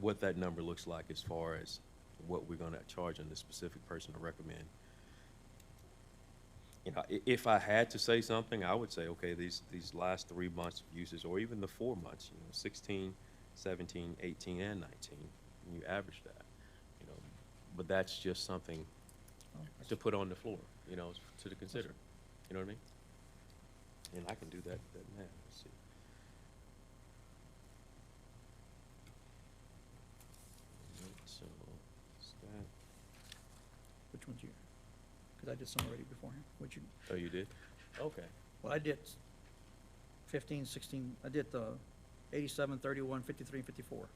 what that number looks like as far as what we're gonna charge on this specific person to recommend. You know, if I had to say something, I would say, okay, these last 3 months of uses, or even the 4 months, you know, 16, 17, 18, and 19, and you average that, you know, but that's just something to put on the floor, you know, to consider, you know what I mean? And I can do that now, let's see. So, what's that? which one's you? Because I did some already beforehand. Which you, Oh, you did? Okay. well, I did 15, 16, I did the 87, 31, 53, and 54. Okay,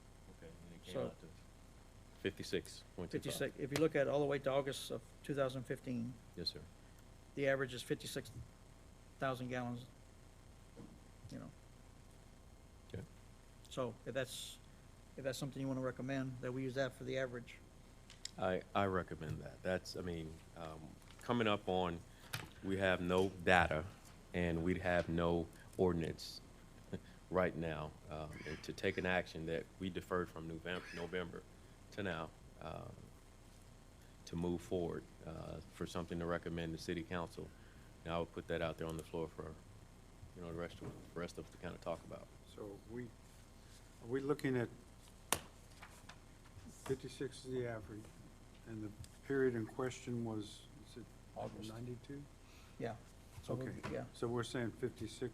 and it came So- out to 56.25. 56, if you look at all the way to August of 2015, Yes, sir. the average is 56,000 gallons, you know. Okay. So if that's something you want to recommend, that we use that for the average. I recommend that. That's, I mean, coming up on, we have no data and we have no ordinance right now. And to take an action that we deferred from November to now, to move forward, for something to recommend to city council. Now, I would put that out there on the floor for, you know, the rest of us to kind of talk about. So are we looking at 56 is the average, and the period in question was, is it August. 92? Yeah. So we'll- Okay. Yeah, So we're saying 56,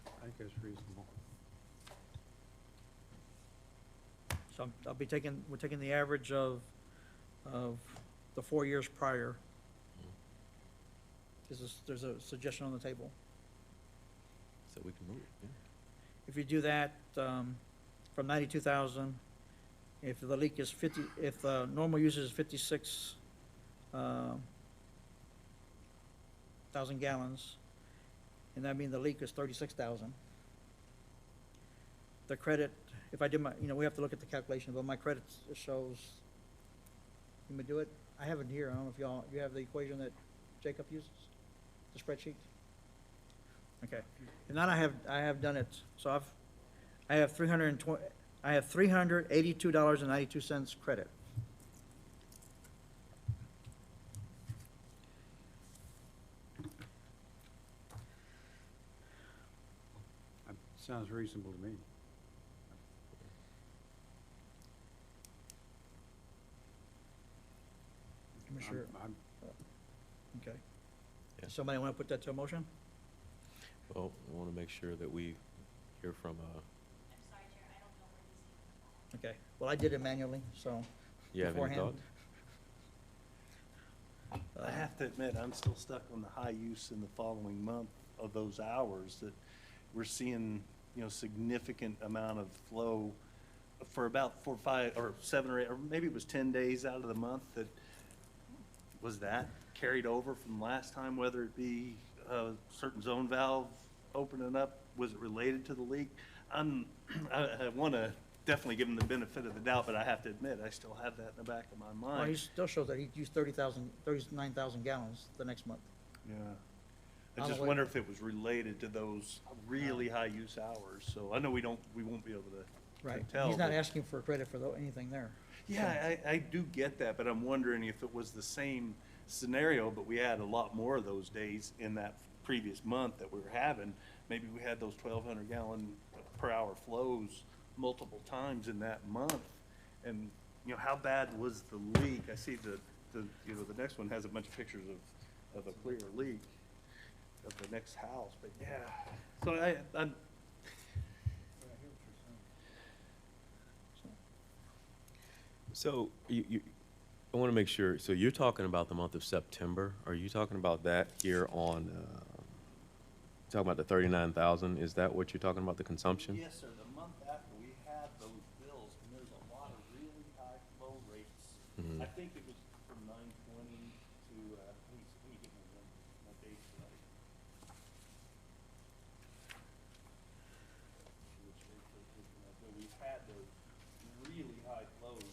I think that's reasonable. so we're taking the average of the 4 years prior. There's a suggestion on the table. So we can move, yeah. If you do that, from 92,000, if the leak is 50, if the normal usage is 56, thousand gallons, and that means the leak is 36,000. The credit, if I did my, we have to look at the calculation, but my credit shows, you may do it? I have it here, I don't know if you have the equation that Jacob uses, the spreadsheet? Okay, and then I have done it, so I have $382.92 credit. Sounds reasonable to me. Commissioner, I'm- okay. Yeah. Somebody want to put that to a motion? Well, I want to make sure that we hear from, Okay, well, I did it manually, so. you have any beforehand. thoughts? I have to admit, I'm still stuck on the high use in the following month of those hours that we're seeing, significant amount of flow for about 4, 5, or 7 or 8, or maybe it was 10 days out of the month that, was that carried over from last time, whether it be a certain zone valve opening up? Was it related to the leak? I want to definitely give him the benefit of the doubt, but I have to admit, I still have that in the back of my Well, he mind. still shows that he used 39,000 gallons the next month. Yeah. I'm I just aware. wonder if it was related to those really high use hours. So I know we won't be able to Right. tell. He's not but- asking for credit for anything there. Yeah, I do get that, but I'm wondering if it was the same scenario, but we had a lot more of those days in that previous month that we were having. Maybe we had those 1,200 gallon per hour flows multiple times in that month. And, how bad was the leak? I see the next one has a bunch of pictures of a clear leak of the next house, but yeah. So I'm, So I want to make sure, so you're talking about the month of September? Are you talking about that here on, talking about the 39,000? Is that what you're talking about, the consumption? yes, sir, the month after we had those bills, and there's a lot of really high flow rates. Mhm. I think it was from 9/20 to, let me get my dates right. Which dates are looking at, but we've had those really high flows.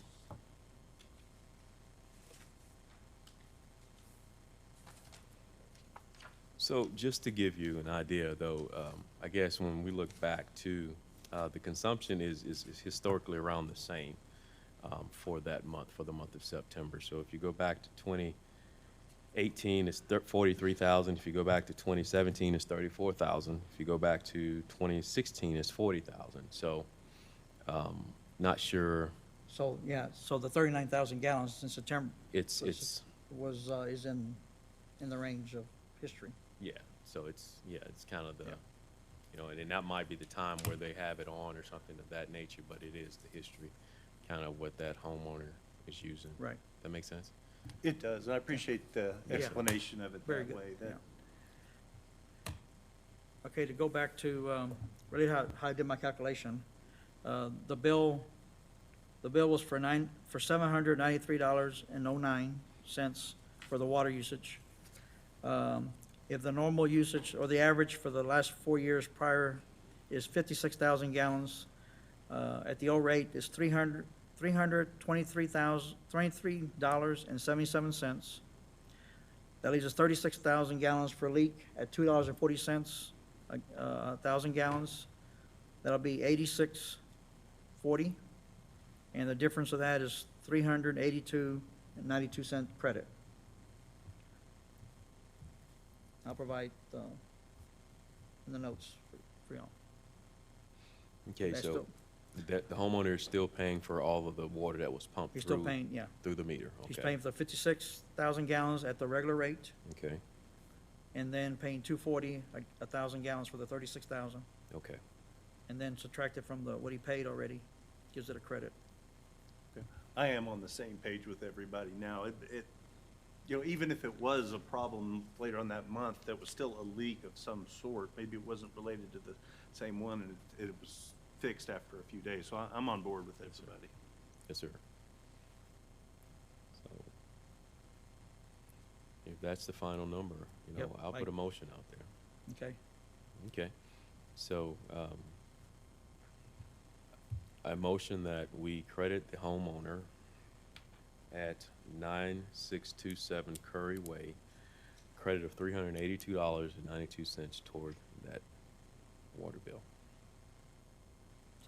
So just to give you an idea, though, I guess when we look back to, the consumption is historically around the same for that month, for the month of September. So if you go back to 2018, it's 43,000. If you go back to 2017, it's 34,000. If you go back to 2016, it's 40,000. So not sure, So, yeah, so the 39,000 gallons in September it's, is in the range of history. yeah, so it's kind of the, Yeah. and then that might be the time where they have it on or something of that nature, but it is the history, kind of what that homeowner is using. Right. That make sense? It does, and I appreciate the Yeah. explanation of it Very that good, way. yeah. Okay, to go back to, really how I did my calculation, the bill was for $793.09 for the water usage. If the normal usage or the average for the last 4 years prior is 56,000 gallons, at the old rate is $323.77. That leaves us 36,000 gallons per leak at $2.40 a thousand gallons. That'll be 86.40, and the difference of that is 382.92 credit. I'll provide in the notes for y'all. Okay, That's so still- that, the homeowner is still paying for all of the water that was pumped He's still through, paying, yeah. through the meter? He's Okay. paying for 56,000 gallons at the regular rate, Okay, and then paying 240 a thousand gallons for the 36,000, okay. and then subtract it from what he paid already, gives it a credit. I am on the same page with everybody now. Even if it was a problem later on that month, that was still a leak of some sort. Maybe it wasn't related to the same one, and it was fixed after a few days. So I'm on board with everybody. Yes, sir. So, if that's the final number, you know, Yep, I'll I- put a motion out there. Okay, Okay, so, I motion that we credit the homeowner at 9627 Curry Way, credit of $382.92 toward that water bill.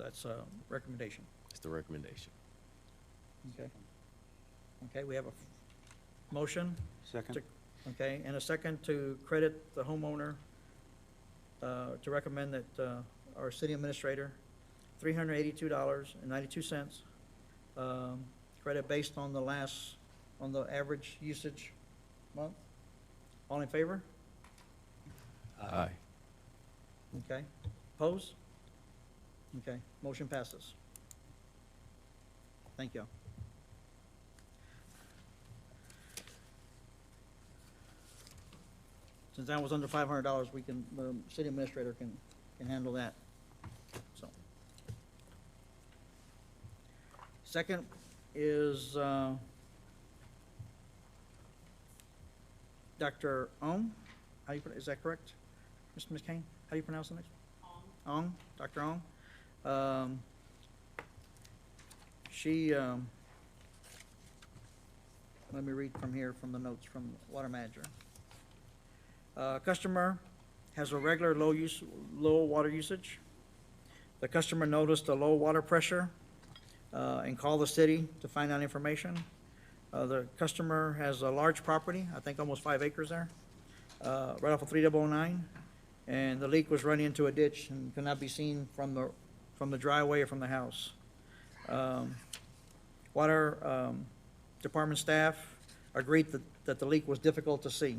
so that's a recommendation. That's the recommendation. Okay. Okay, we have a motion, Second? okay, and a second to credit the homeowner, to recommend that, our city administrator, $382.92, credit based on the on the average usage month. All in favor? Aye. Okay. Opposed? Okay, motion passes. Thank you. Since that was under $500, we can, the city administrator can handle that, so. Second is, Dr. Ong, is that correct? Ms. Kane, how do you pronounce the next? Ong, Dr. Ong. She, let me read from here, from the notes from the water manager. Customer has a regular low water usage. The customer noticed a low water pressure, and called the city to find out information. The customer has a large property, I think almost 5 acres there, right off of 3009, and the leak was running into a ditch and could not be seen from the driveway or from the house. Water department staff agreed that the leak was difficult to see.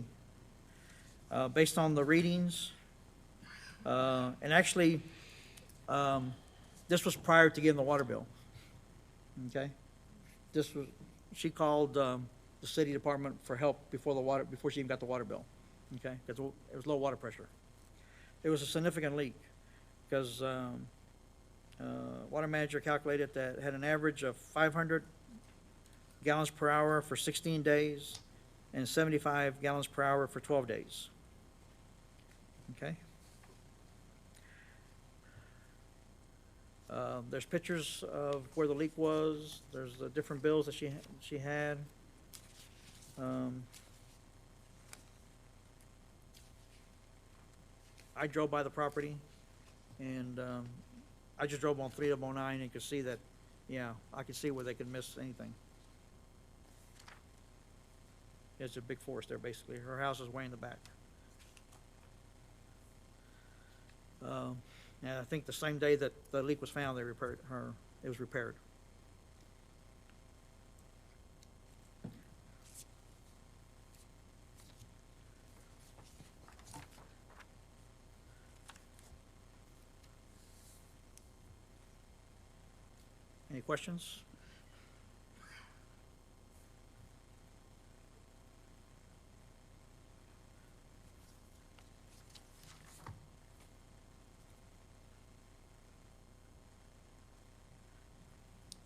Based on the readings, and actually, this was prior to getting the water bill, okay? She called the city department for help before she even got the water bill, okay? Because it was low water pressure. It was a significant leak, because water manager calculated that it had an average of 500 gallons per hour for 16 days and 75 gallons per hour for 12 days. Okay? There's pictures of where the leak was. There's the different bills that she had. I drove by the property, and I just drove on 3009 and could see that, yeah, I could see where they could miss anything. There's a big forest there, basically. Her house is way in the back. And I think the same day that the leak was found, it was repaired. Any questions?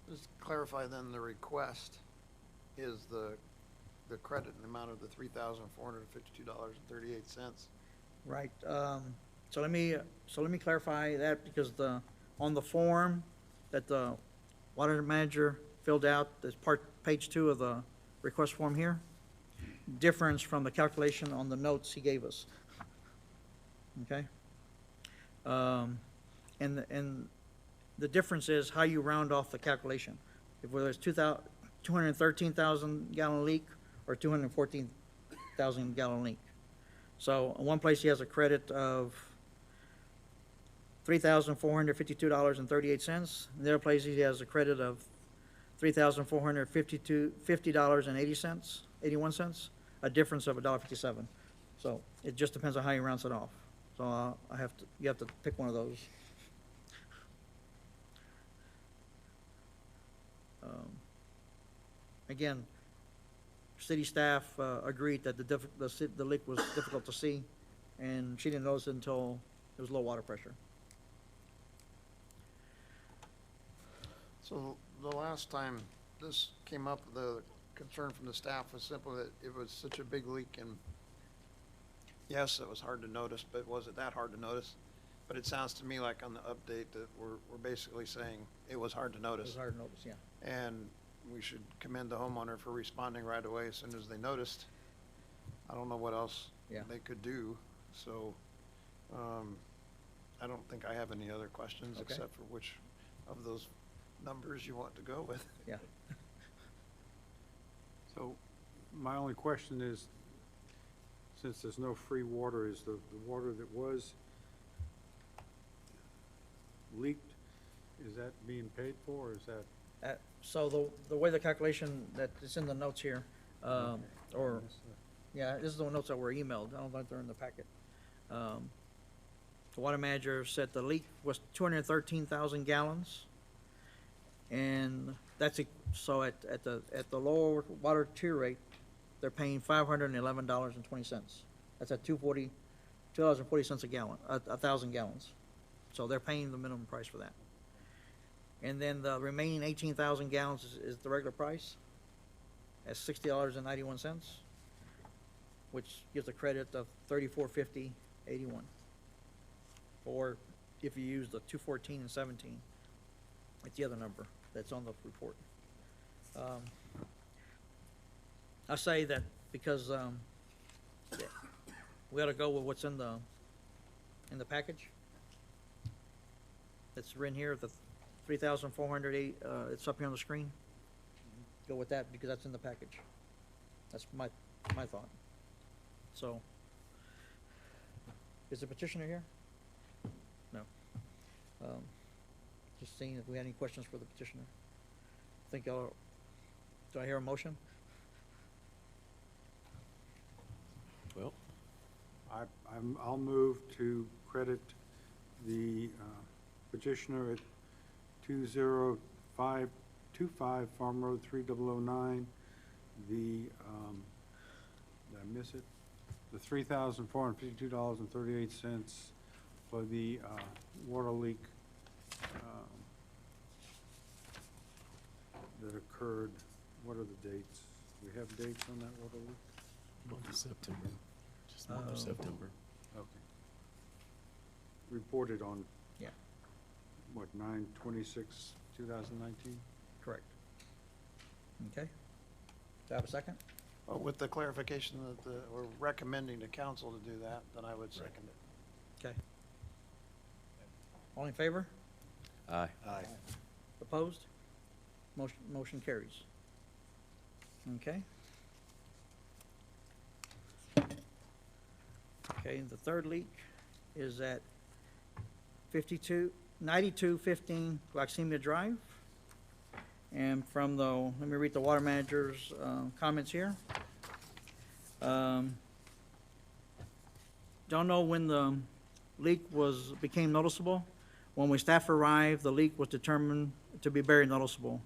Just clarify then, the request is the credit in the amount of the $3,452.38. Right, so let me clarify that, because on the form that the water manager filled out, as page 2 of the request form here, difference from the calculation on the notes he gave us. Okay? And the difference is how you round off the calculation. If whether it's 213,000 gallon leak or 214,000 gallon leak. So in one place he has a credit of $3,452.38. In the other place he has a credit of $3,450.81, a difference of $1.57. So it just depends on how you round it off. So you have to pick one of those. Again, city staff agreed that the leak was difficult to see, and she didn't notice it until it was low water pressure. So the last time this came up, the concern from the staff was simply that it was such a big leak, and yes, it was hard to notice, but was it that hard to notice? But it sounds to me like on the update that we're basically saying it was hard to It's notice. hard to notice, yeah. And we should commend the homeowner for responding right away as soon as they noticed. I don't know what else Yeah. they could do, so, I don't think I have any other questions Okay. except for which of those numbers you want to go with. Yeah. So my only question is, since there's no free water, is the water that was leaked, is that being paid for, or is that? So the way the calculation that is in the notes here, or, yeah, this is the notes that were emailed, I don't think they're in the packet. The water manager said the leak was 213,000 gallons. And that's, so at the lower water tier rate, they're paying $511.20. That's at $2.40 a gallon, 1,000 gallons. So they're paying the minimum price for that. And then the remaining 18,000 gallons is the regular price at $60.91, which gives a credit of $34.50.81. Or if you use the 214 and 17, it's the other number that's on the report. I say that because we ought to go with what's in the package. It's written here, the 3,408, it's up here on the screen. Go with that because that's in the package. That's my thought. So, is the petitioner here? No. Just seeing if we had any questions for the petitioner. Do I hear a motion? Well, I'll move to credit the petitioner at 20525 Farm Road 3009, did I miss it? The $3,452.38 for the water leak that occurred. What are the dates? Do we have dates on that water leak? month of September, just month of September. Okay. Reported on, Yeah, what, 9/26/2019? correct. Okay. Do I have a second? Well, with the clarification that we're recommending to council to do that, then I would second it. Okay. All in favor? Aye. Aye. Opposed? Motion carries. Okay. Okay, the third leak is at 9215 Gloxemia Drive. And from let me read the water manager's comments here. Don't know when the leak became noticeable. When staff arrived, the leak was determined to be very noticeable.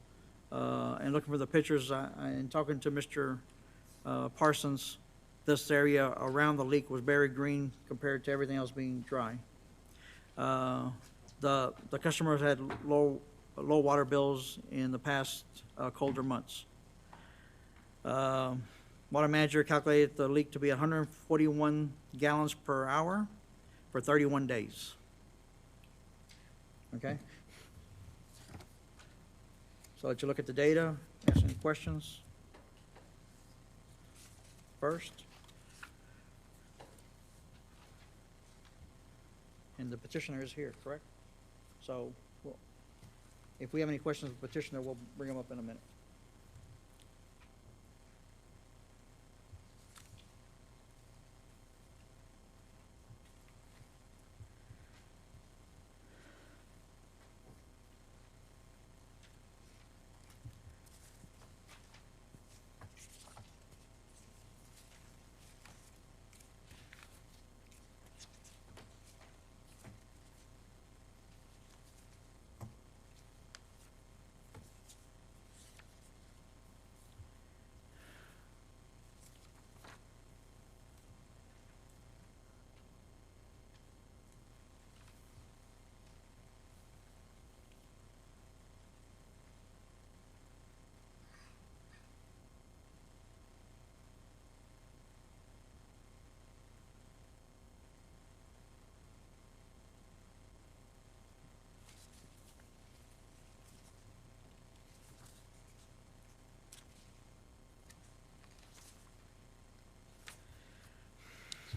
And looking for the pictures, and talking to Mr. Parsons, this area around the leak was very green compared to everything else being dry. The customers had low water bills in the past colder months. Water manager calculated the leak to be 141 gallons per hour for 31 days. Okay? So let you look at the data, ask any questions. First. And the petitioner is here, correct? So, if we have any questions of the petitioner, we'll bring them up in a minute.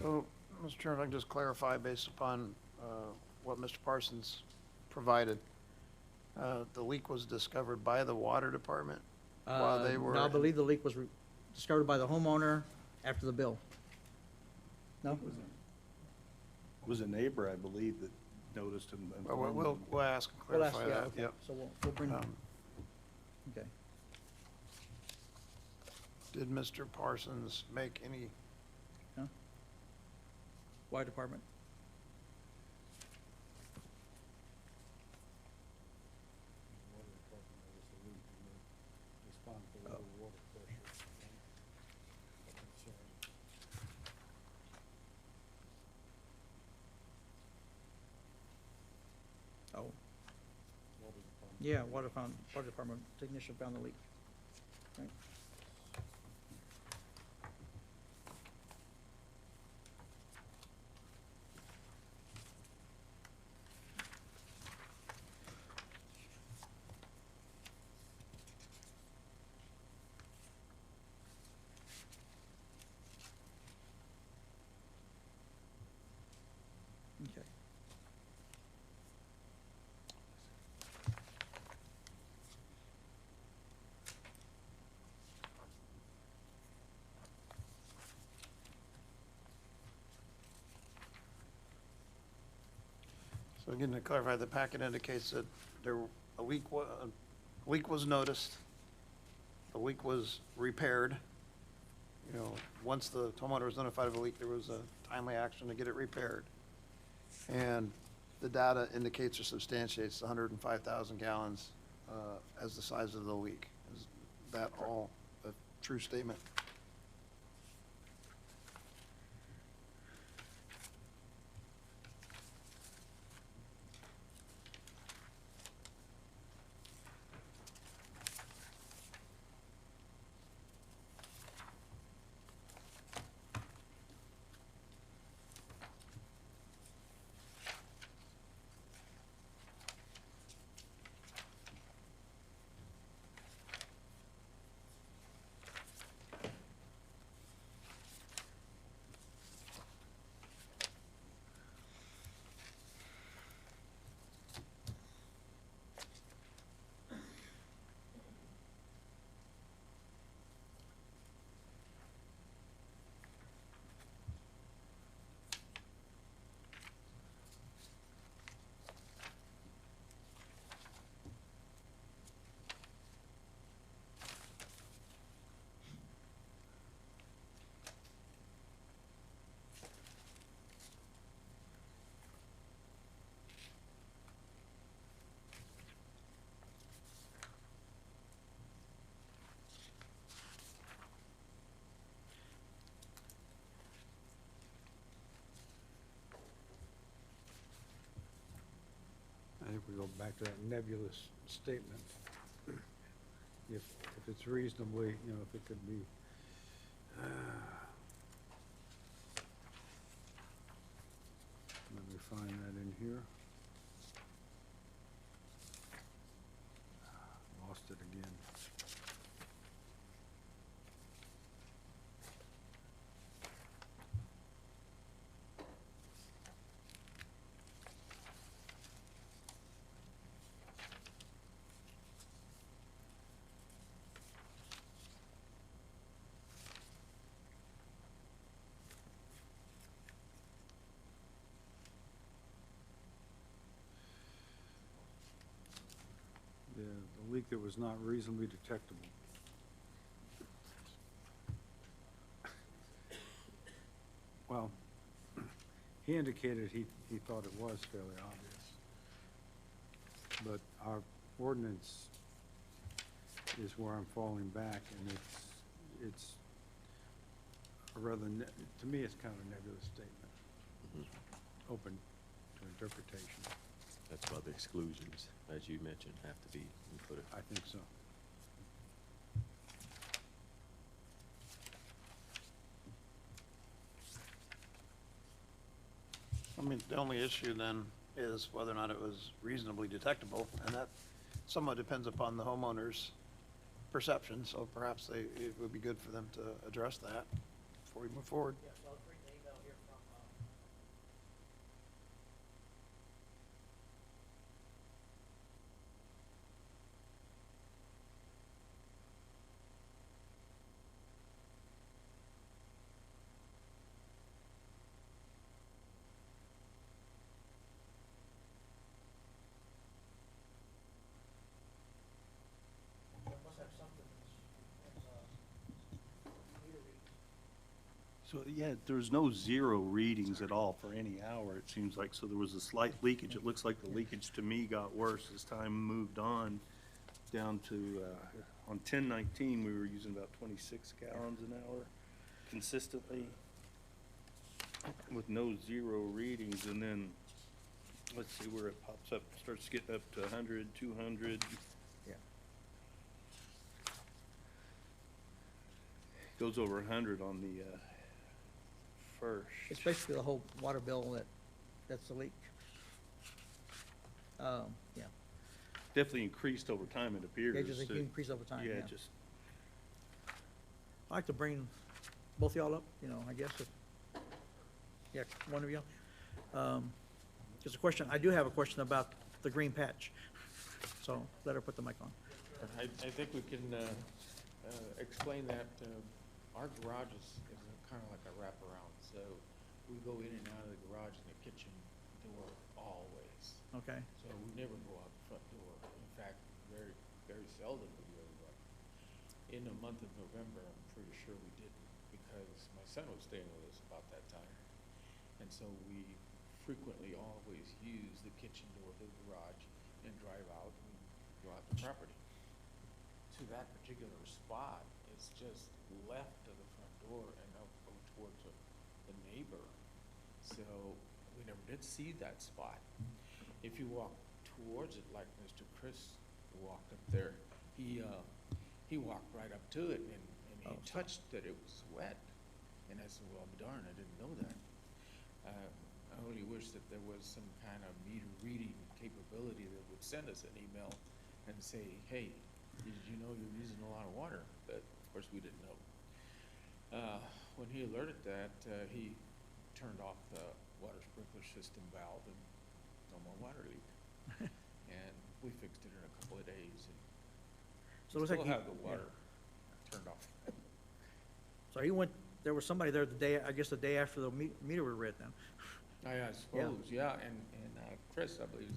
So, Mr. Chairman, if I can just clarify based upon what Mr. Parsons provided. The leak was discovered by the water department while they were. No, I believe the leak was discovered by the homeowner after the bill. No? It was a neighbor, I believe, that noticed and. Well, we'll ask and We'll ask, clarify yeah, that, okay. yep. So we'll bring, Um, okay. Did Mr. Parsons make any, Water Department. Oh. Yeah, water department technician found the leak. Right. Okay. so again, to clarify, the packet indicates that a leak was noticed, the leak was repaired. You know, once the homeowner was notified of a leak, there was a timely action to get it repaired. And the data indicates or substantiates 105,000 gallons as the size of the leak. Is that all a true statement? I think we go back to that nebulous statement. If it's reasonably, if it could be, let me find that in here. Lost it again. The leak that was not reasonably detectable. Well, he indicated he thought it was fairly obvious. But our ordinance is where I'm falling back, and it's a rather, to me, it's kind of a nebulous statement, open to interpretation. That's why the exclusions, as you mentioned, have to be included. I think so. I mean, the only issue then is whether or not it was reasonably detectable, and that somewhat depends upon the homeowner's perception, so perhaps it would be good for them to address that before we move forward. Yes, I'll bring the email here from So, yeah, there's no zero readings at all for any hour, it seems like. So there was a slight leakage. It looks like the leakage to me got worse as time moved on, down to, on 10/19, we were using about 26 gallons an hour consistently with no zero readings. And then, let's see where it pops up, starts getting up to 100, 200. Yeah. Goes over 100 on the first. It's basically the whole water bill that's the leak. Yeah, Definitely increased over time, it appears. yeah, just increase over time, Yeah, yeah. just, I'd like to bring both y'all up, you know, I guess, yeah, one of you. Just a question, I do have a question about the green patch, so let her put the mic on. I think we can explain that. Our garage is kind of like a wraparound, so we go in and out of the garage and the kitchen door always. Okay, So we never go out the front door. In fact, very, very seldom do we ever go out. In the month of November, I'm pretty sure we didn't, because my son was staying with us about that time. And so we frequently always use the kitchen door to the garage and drive out and go out the property. To that particular spot, it's just left of the front door and up towards the neighbor. So we never did see that spot. If you walk towards it like Mr. Chris walked up there, he walked right up to it and he Oh. touched that it was wet. And I said, well, darn, I didn't know that. I only wish that there was some kind of meter reading capability that would send us an email and say, hey, did you know you're using a lot of water? But of course, we didn't know. When he alerted that, he turned off the water sprinkler system valve and no more water leak. And we fixed it in a couple of days and so it looks still like you. have the water turned off. So he went, there was somebody there the day, I guess the day after the meter were read then. I suppose, yeah, and Chris, I believe,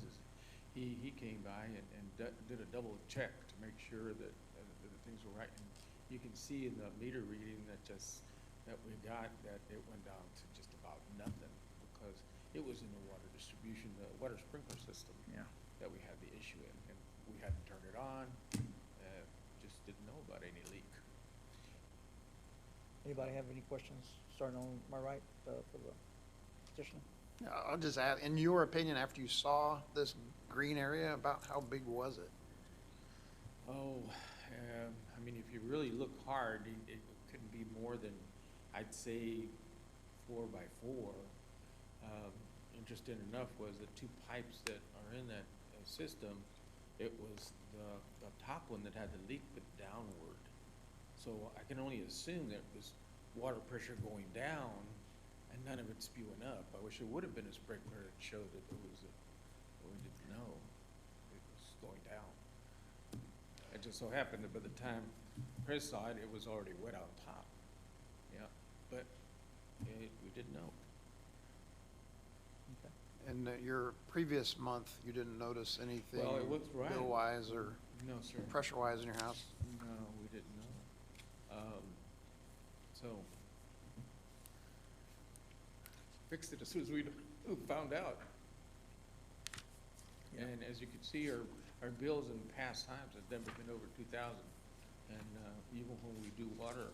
he came by and did a double check to make sure that things were right. And you can see in the meter reading that we got, that it went down to just about nothing, because it was in the water distribution, the water sprinkler system. Yeah. That we had the issue in, and we hadn't turned it on, just didn't know about any leak. Anybody have any questions, starting on my right, for the petitioner? I'll just add, in your opinion, after you saw this green area, about how big was it? Oh, I mean, if you really look hard, it couldn't be more than, I'd say, 4 by 4. Interesting enough was the 2 pipes that are in that system, it was the top one that had the leak, but downward. So I can only assume that it was water pressure going down and none of it spewing up. I wish it would have been a sprinkler that showed that it was, but we didn't know it was going down. It just so happened that by the time Chris saw it, it was already wet on top. Yeah, but we didn't know. In your previous month, you didn't notice anything Well, it was right. bill-wise or No, sir. pressure-wise in your house? No, we didn't know. So, fixed it as soon as we found out. And as you can see, our bills in past times have never been over 2,000. And even when we do water,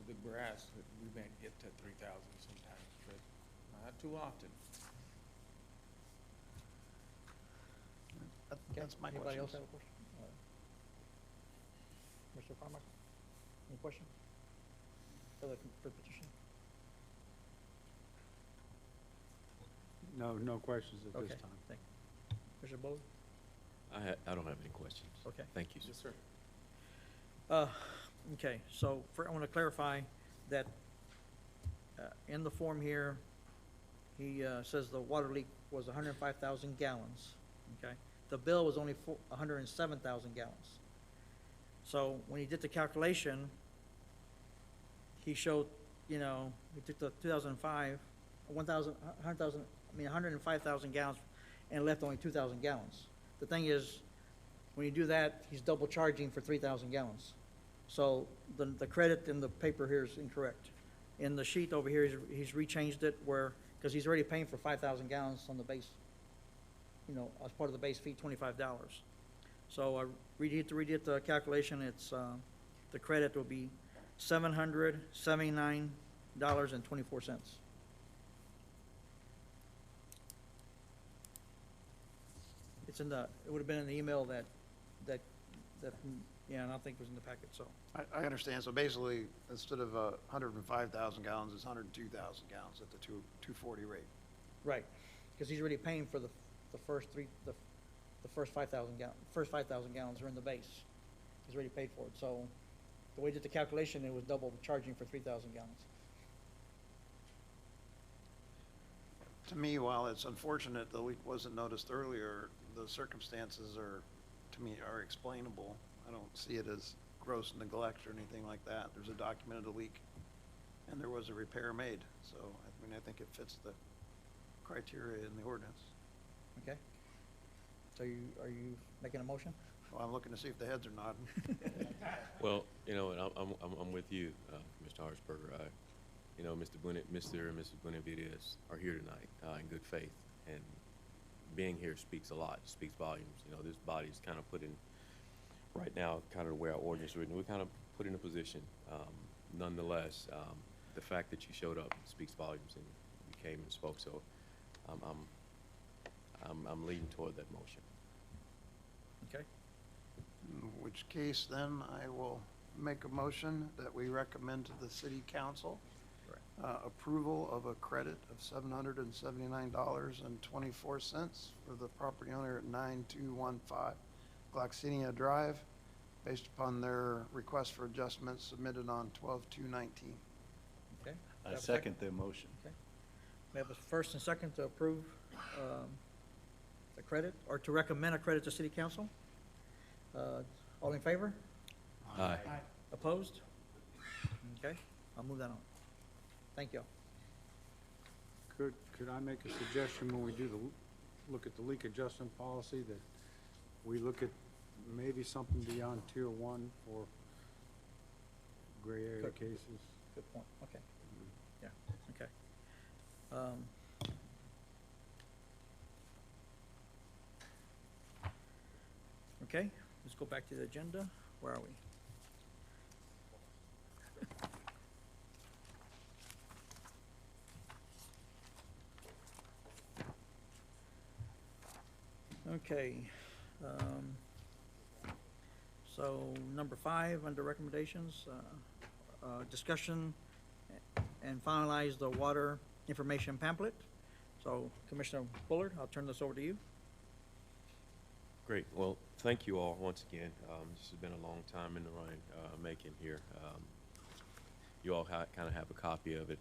the grass, we might get to 3,000 sometimes, but not too often. That's my question. Anybody else have a question? Mr. Carmichael, any question? For the petition? No questions at Okay, this time. thank you. Mr. Bowler? I don't have any questions. Okay. Thank you, sir. Yes, sir. Okay, so I want to clarify that in the form here, he says the water leak was 105,000 gallons, okay? The bill was only 107,000 gallons. So when he did the calculation, he showed, you know, he took the 2005, 105,000 gallons and left only 2,000 gallons. The thing is, when you do that, he's double charging for 3,000 gallons. So the credit in the paper here is incorrect. in the sheet over here, he's rechanged it where, because he's already paying for 5,000 gallons on the base, as part of the base fee, $25. So I redid the calculation, it's, the credit will be $779.24. It's in the, it would have been in the email that, yeah, and I don't think it was in the packet, so. I understand, so basically, instead of 105,000 gallons, it's 102,000 gallons at the 240 rate. Right, because he's already paying for the first the first 5,000 gallons are in the base. He's already paid for it, so the way he did the calculation, it was double charging for 3,000 gallons. To me, while it's unfortunate the leak wasn't noticed earlier, the circumstances are, to me, are explainable. I don't see it as gross neglect or anything like that. There's a documented leak, and there was a repair made. So, I mean, I think it fits the criteria in the ordinance. Okay? So are you making a motion? Well, I'm looking to see if the heads are nodding. Well, and I'm with you, Mr. Hartsberger. Mr. and Mrs. Benavides are here tonight in good faith, and being here speaks a lot, speaks volumes. This body's kind of put in, right now, kind of the way our ordinance is written, we're kind of put in a position. Nonetheless, the fact that you showed up speaks volumes, and you came and spoke. So, I'm leaning toward that motion. Okay? In which case, then, I will make a motion that we recommend to the city council approval of a credit of $779.24 for the property owner at 9215 Gloxinia Drive, based upon their request for adjustments submitted on 12/2/19. Okay? I Have a second the motion. Okay. We have a first and second to approve the credit, or to recommend a credit to city council. All in favor? Aye. Opposed? Okay, I'll move that on. Thank you. Could I make a suggestion when we do look at the leak adjustment policy, that we look at maybe something beyond tier 1 for gray area Good. cases? Good point, okay. Yeah, okay. Okay, let's go back to the agenda. Where are we? Okay. So, number 5, under recommendations, discussion and finalize the water information pamphlet. So, Commissioner Bullard, I'll turn this over to you. Great. Well, thank you all once again. This has been a long time in the run making here. You all kind of have a copy of it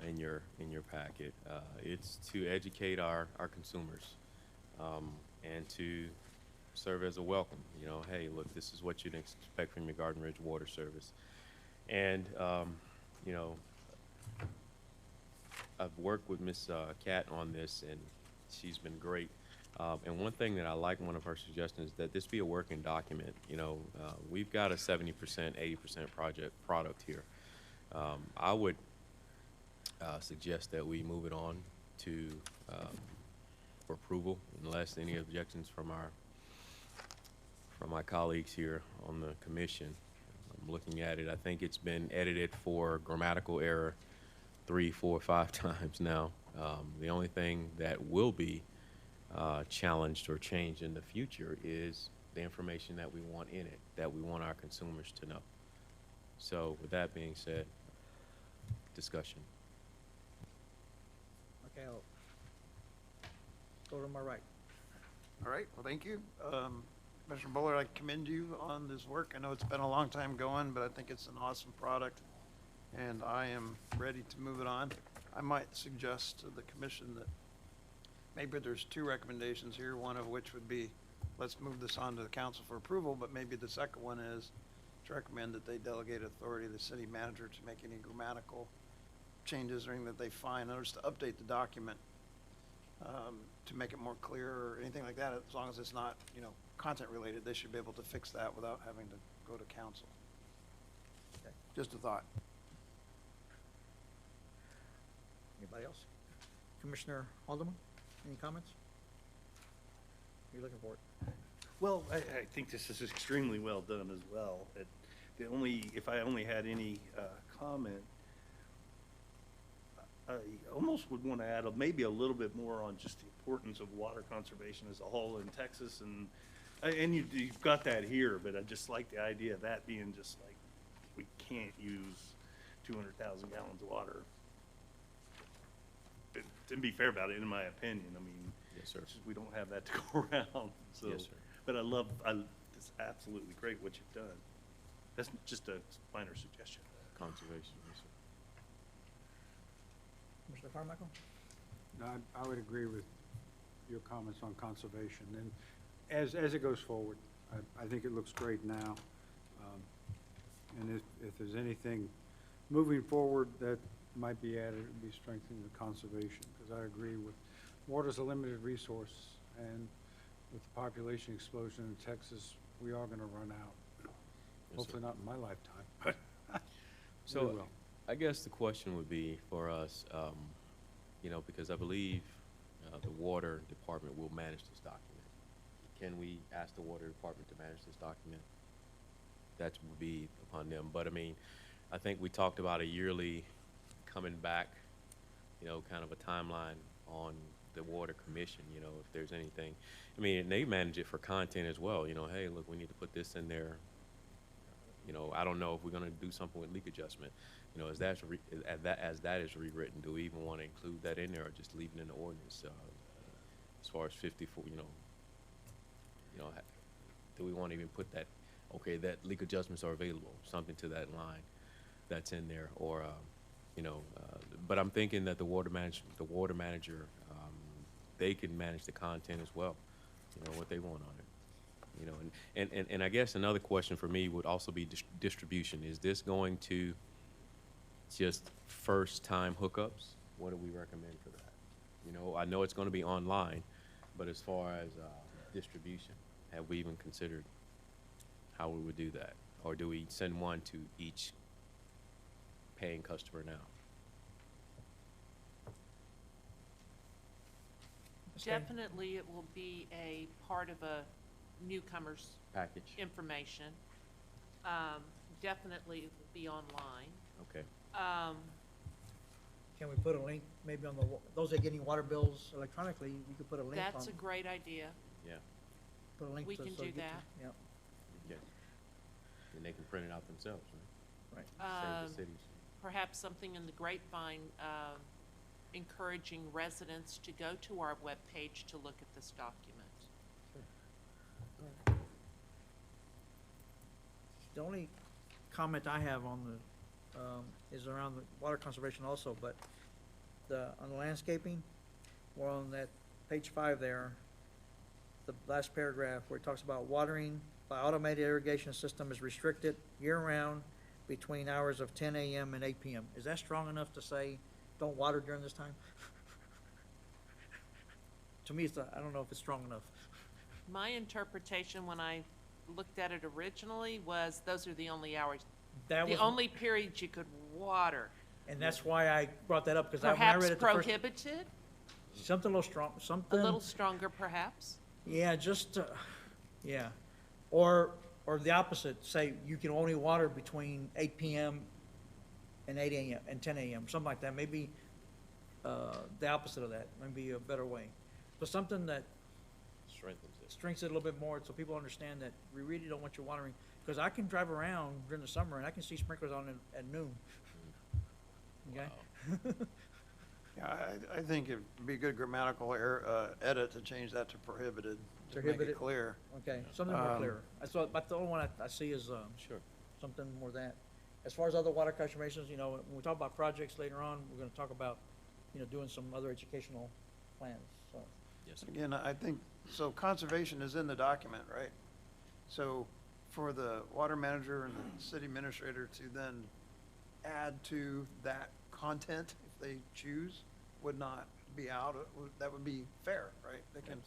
in your packet. It's to educate our consumers and to serve as a welcome. Hey, look, this is what you'd expect from your Garden Ridge Water Service. And I've worked with Miss Cat on this, and she's been great. And one thing that I like, one of her suggestions, is that this be a working document. We've got a 70%, 80% product here. I would suggest that we move it on to for approval, unless any objections from my colleagues here on the commission. I'm looking at it. I think it's been edited for grammatical error 3, 4, 5 times now. The only thing that will be challenged or changed in the future is the information that we want in it, that we want our consumers to know. So with that being said, discussion. Okay, I'll go to my right. All right, well, thank you. Commissioner Bullard, I commend you on this work. I know it's been a long time going, but I think it's an awesome product, and I am ready to move it on. I might suggest to the commission that maybe there's 2 recommendations here, one of which would be, let's move this on to the council for approval, but maybe the second one is to recommend that they delegate authority to the city manager to make any grammatical changes or anything that they find, or just to update the document to make it more clear or anything like that. As long as it's not, content related, they should be able to fix that without having to go to council. Okay. Just a thought. Anybody else? Commissioner Haldeman, any comments? You're looking for it. Well, I think this is extremely well done as well. If I only had any comment, I almost would want to add maybe a little bit more on just the importance of water conservation as a whole in Texas, and you've got that here, but I just like the idea of that being just like, we can't use 200,000 gallons of water. To be fair about it, in my opinion, I mean, Yes, sir. it's just we don't have that to go around, so. Yes, sir. But it's absolutely great what you've done. That's just a minor suggestion. Conservation, yes, sir. Mr. Carmichael? No, I would agree with your comments on conservation, and as it goes forward, I think it looks great now. And if there's anything moving forward that might be added, it'd be strengthening the conservation, because I agree with, water's a limited resource, and with the population explosion in Texas, we are gonna run out. Yes, sir. Hopefully not in my lifetime, but we So, will. I guess the question would be for us, you know, because I believe the water department will manage this document. Can we ask the water department to manage this document? That would be upon them. But I mean, I think we talked about a yearly coming back, you know, kind of a timeline on the water commission, you know, if there's anything. I mean, and they manage it for content as well, you know, hey, look, we need to put this in there. You know, I don't know if we're gonna do something with leak adjustment. You know, as that is rewritten, do we even wanna include that in there or just leave it in the ordinance? As far as 54, you know, do we wanna even put that, okay, that leak adjustments are available, something to that line that's in there, or, you know, but I'm thinking that the water manager, they can manage the content as well, you know, what they want on it. You know, and I guess another question for me would also be distribution. Is this going to just first-time hookups? What do we recommend for that? You know, I know it's going to be online, but as far as distribution, have we even considered how we would do that? Or do we send one to each paying customer now? Definitely, it will be a part of a newcomer's Package? information. Definitely it will be online. Okay. Can we put a link maybe on those that are getting water bills electronically, we could put a link on. That's a great idea. Yeah. Put a link we to- can so do you can- that. Yeah, Okay. And they can print it out themselves, right? right. Save the cities. Perhaps something in the grapevine, encouraging residents to go to our webpage to look at this document. The only comment I have on the, is around the water conservation also, but on the landscaping, or on that page 5 there, the last paragraph where it talks about watering by automated irrigation system is restricted year-round between hours of 10 a.m. and 8 p.m. Is that strong enough to say, don't water during this time? To me, I don't know if it's strong enough. My interpretation when I looked at it originally was those are the only hours, That the was, only periods you could water. and that's why I brought that up, because when I Perhaps read it the first, prohibited, something a little strong, a something. little stronger perhaps. Yeah, just, yeah. Or the opposite, say you can only water between 8 PM and 8 AM and 10 AM, something like that. Maybe the opposite of that, maybe a better way. But something that Strengthens it. strengthens it a little bit more so people understand that we really don't want you watering. Because I can drive around during the summer and I can see sprinklers on at noon. Okay? Wow. Yeah, I think it'd be a good grammatical edit to change that to prohibited, to make Prohibited. it clear. Okay, something more Um, clear. That's what, but the only one I see is, Sure. something more that. As far as other water conservations, you know, when we talk about projects later on, we're gonna talk about, you know, doing some other educational plans, so. Yes, sir. Again, I think, so conservation is in the document, right? So for the water manager and the city administrator to then add to that content, if they choose, would not be out, that would be fair, right? They can,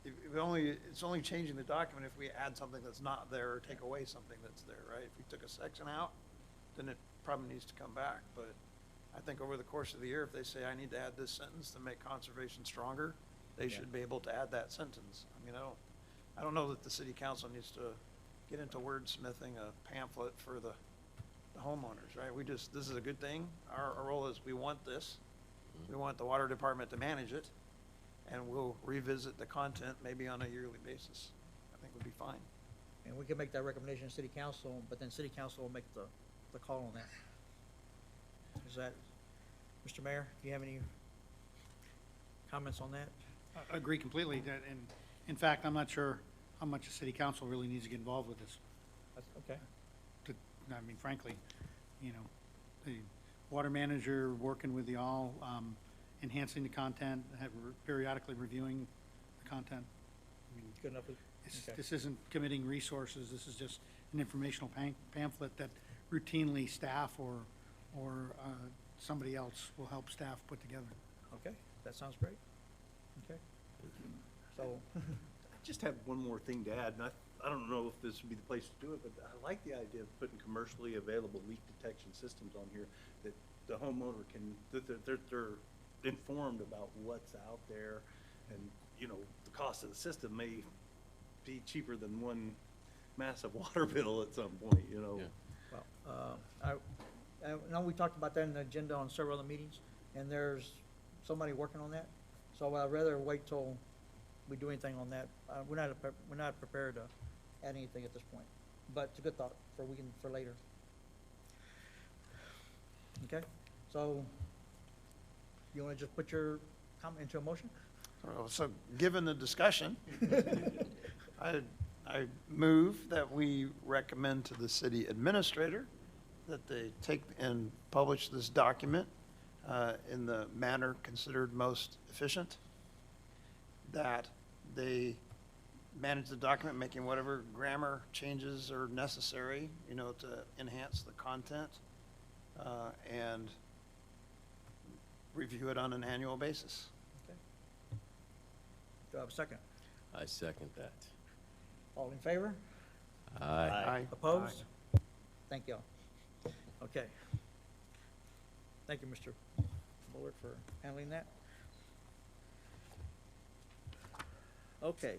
Absolutely. it's only changing the document if we add something that's not there or take away something that's there, right? If we took a section out, then it probably needs to come back, but I think over the course of the year, if they say, I need to add this sentence to make conservation stronger, they should be able to add that sentence. I mean, I don't know that the city council needs to get into wordsmithing a pamphlet for the homeowners, right? This is a good thing. Our role is, we want this. We want the water department to manage it, and we'll revisit the content maybe on a yearly basis. I think would be fine. And we can make that recommendation to city council, but then city council will make the call on that. Is that, Mr. Mayor, do you have any comments on that? I agree completely, that, and in fact, I'm not sure how much the city council really needs to get involved with this. Okay. I mean, frankly, you know, the water manager working with y'all, enhancing the content, periodically reviewing the content. I mean, Good enough? Okay. this isn't committing resources, this is just an informational pamphlet that routinely staff or somebody else will help staff put together. Okay, that sounds great. Okay. So, I just have one more thing to add, and I don't know if this would be the place to do it, but I like the idea of putting commercially available leak detection systems on here that the homeowner can, that they're informed about what's out there, and, you know, the cost of the system may be cheaper than one massive water bill at some point, you know? Yeah. well, I know we talked about that in the agenda on several other meetings, and there's somebody working on that. So I'd rather wait till we do anything on that. We're not prepared to add anything at this point, but it's a good thought for later. Okay, so you want to just put your comment into a motion? So given the discussion, I move that we recommend to the city administrator that they take and publish this document in the manner considered most efficient, that they manage the document, making whatever grammar changes are necessary, you know, to enhance the content, and review it on an annual basis. Okay. Do I have a second? I second that. All in favor? Aye. Opposed? Thank y'all. Okay. Thank you, Mr. Bullard, for handling that. Okay.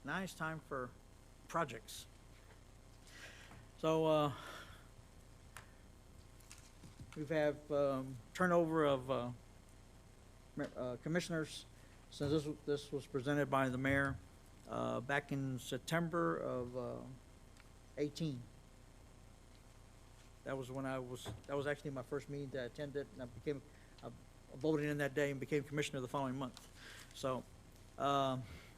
Now it's time for projects. So, we've had turnover of commissioners since this was presented by the mayor back in September of 18. That was when that was actually my first meeting that I attended, and I voted in that day and became commissioner the following month. So,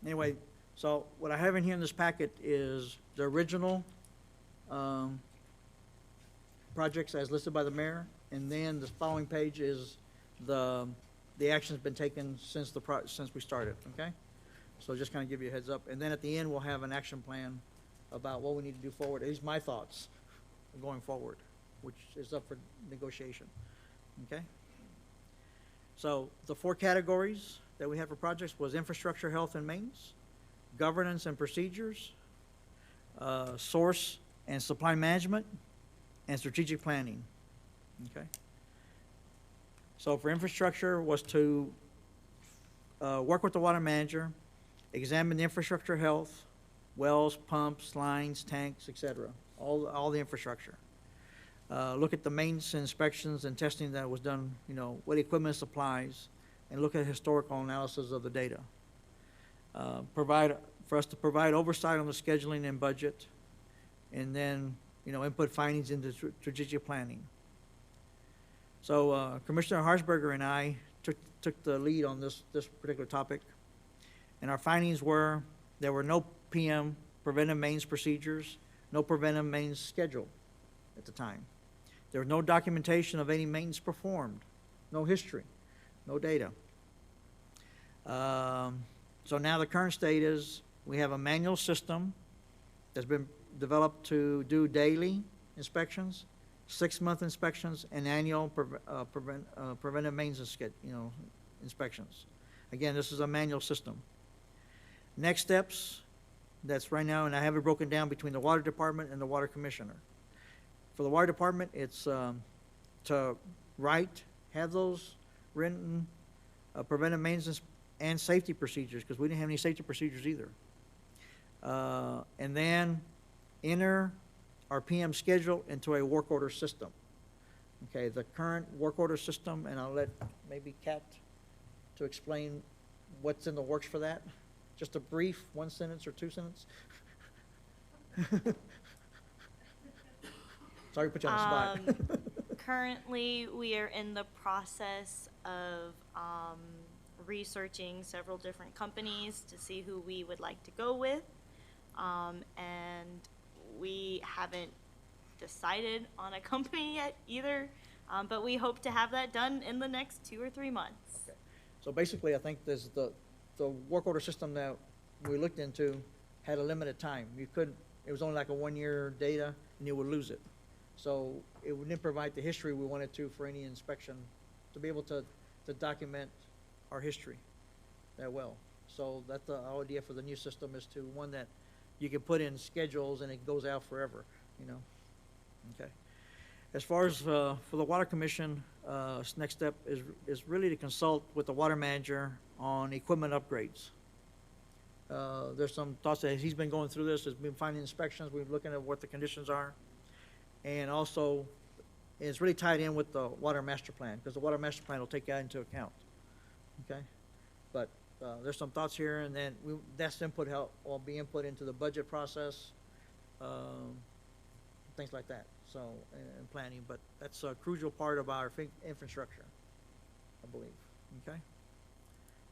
anyway, so what I have in here in this packet is the original projects as listed by the mayor, and then the following page is the action's been taken since we started, okay? So just kind of give you a heads up. And then at the end, we'll have an action plan about what we need to do forward. These are my thoughts going forward, which is up for negotiation, okay? So the 4 categories that we had for projects was infrastructure, health, and maintenance, governance and procedures, source and supply management, and strategic planning, okay? So for infrastructure was to work with the water manager, examine the infrastructure health, wells, pumps, lines, tanks, et cetera, all the infrastructure. Look at the maintenance inspections and testing that was done, you know, what equipment supplies, and look at historical analysis of the data. For us to provide oversight on the scheduling and budget, and then, you know, input findings into strategic planning. So Commissioner Harshberger and I took the lead on this particular topic, and our findings were there were no PM preventive maintenance procedures, no preventive maintenance schedule at the time. There was no documentation of any maintenance performed, no history, no data. So now the current state is we have a manual system that's been developed to do daily inspections, 6-month inspections, and annual preventive maintenance inspections. Again, this is a manual system. Next steps that's right now, and I have it broken down between the water department and the water commissioner. For the water department, it's to have those written preventive maintenance and safety procedures, because we didn't have any safety procedures either. And then enter our PM schedule into a work order system. Okay, the current work order system, and I'll let maybe Kat to explain what's in the works for that. Just a brief 1 sentence or 2 sentence. Sorry to put you on the spot. Currently, we are in the process of researching several different companies to see who we would like to go with. And we haven't decided on a company yet either, but we hope to have that done in the next 2 or 3 months. Okay. So basically, I think there's the work order system that we looked into had a limited time. You couldn't, it was only like a 1-year data, and you would lose it. So it didn't provide the history we wanted to for any inspection, to be able to document our history that well. So that's the idea for the new system, is to one that you can put in schedules and it goes out forever, you know? Okay. As far as for the Water Commission, next step is really to consult with the water manager on equipment upgrades. There's some thoughts that he's been going through this, has been finding inspections, we've been looking at what the conditions are. And also, it's really tied in with the water master plan, because the water master plan will take that into account, okay? But there's some thoughts here, and then that's input will be input into the budget process, things like that, so, and planning, but that's a crucial part of our infrastructure, I believe, okay?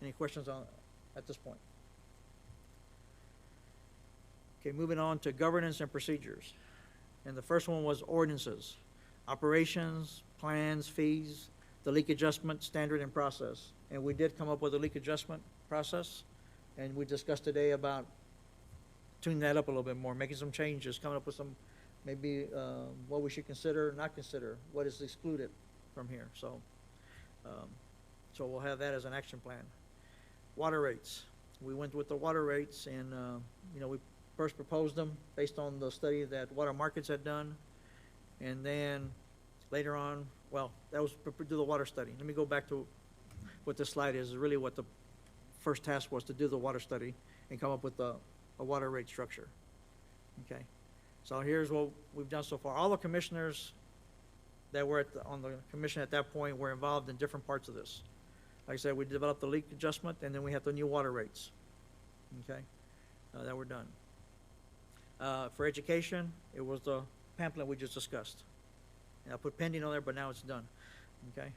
Any questions at this point? Okay, moving on to governance and procedures. And the first one was ordinances, operations, plans, fees, the leak adjustment standard and process. And we did come up with a leak adjustment process, and we discussed today about tuning that up a little bit more, making some changes, coming up with some, maybe what we should consider, not consider, what is excluded from here. So, so we'll have that as an action plan. Water rates. We went with the water rates, and you know, we first proposed them based on the study that Water Markets had done. And then later on, well, that was to do the water study. Let me go back to what this slide is really what the first task was, to do the water study and come up with a water rate structure. Okay, so here's what we've done so far. All the commissioners that were on the commission at that point were involved in different parts of this. Like I said, we developed the leak adjustment, and then we have the new water rates, okay, that were done. For education, it was the pamphlet we just discussed. And I put pending on there, but now it's done, okay?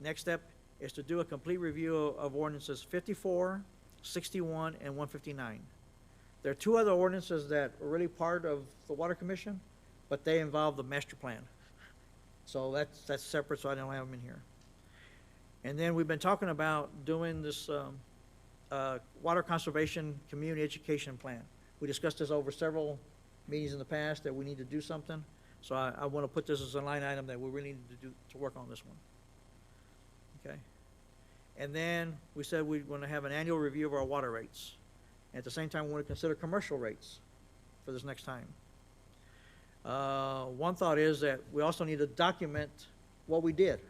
Next step is to do a complete review of ordinances 54, 61, and 159. There are 2 other ordinances that are really part of the Water Commission, but they involve the master plan. So that's separate, so I don't have them in here. And then we've been talking about doing this water conservation community education plan. We discussed this over several meetings in the past, that we need to do something. So I want to put this as a line item that we really need to work on this one. Okay. And then we said we're going to have an annual review of our water rates. And at the same time, we want to consider commercial rates for this next time. One thought is that we also need to document what we did.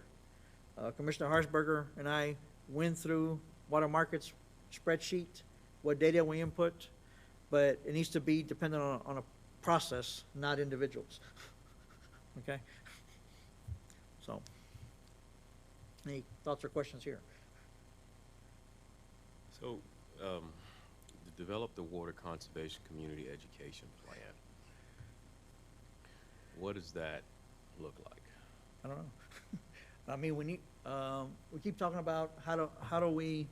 Commissioner Harshberger and I went through Water Markets spreadsheet, what data we input, but it needs to be dependent on a process, not individuals. Okay? So, any thoughts or questions here? So, to develop the water conservation community education plan, what does that look like? I don't know. I mean, we keep talking about how do we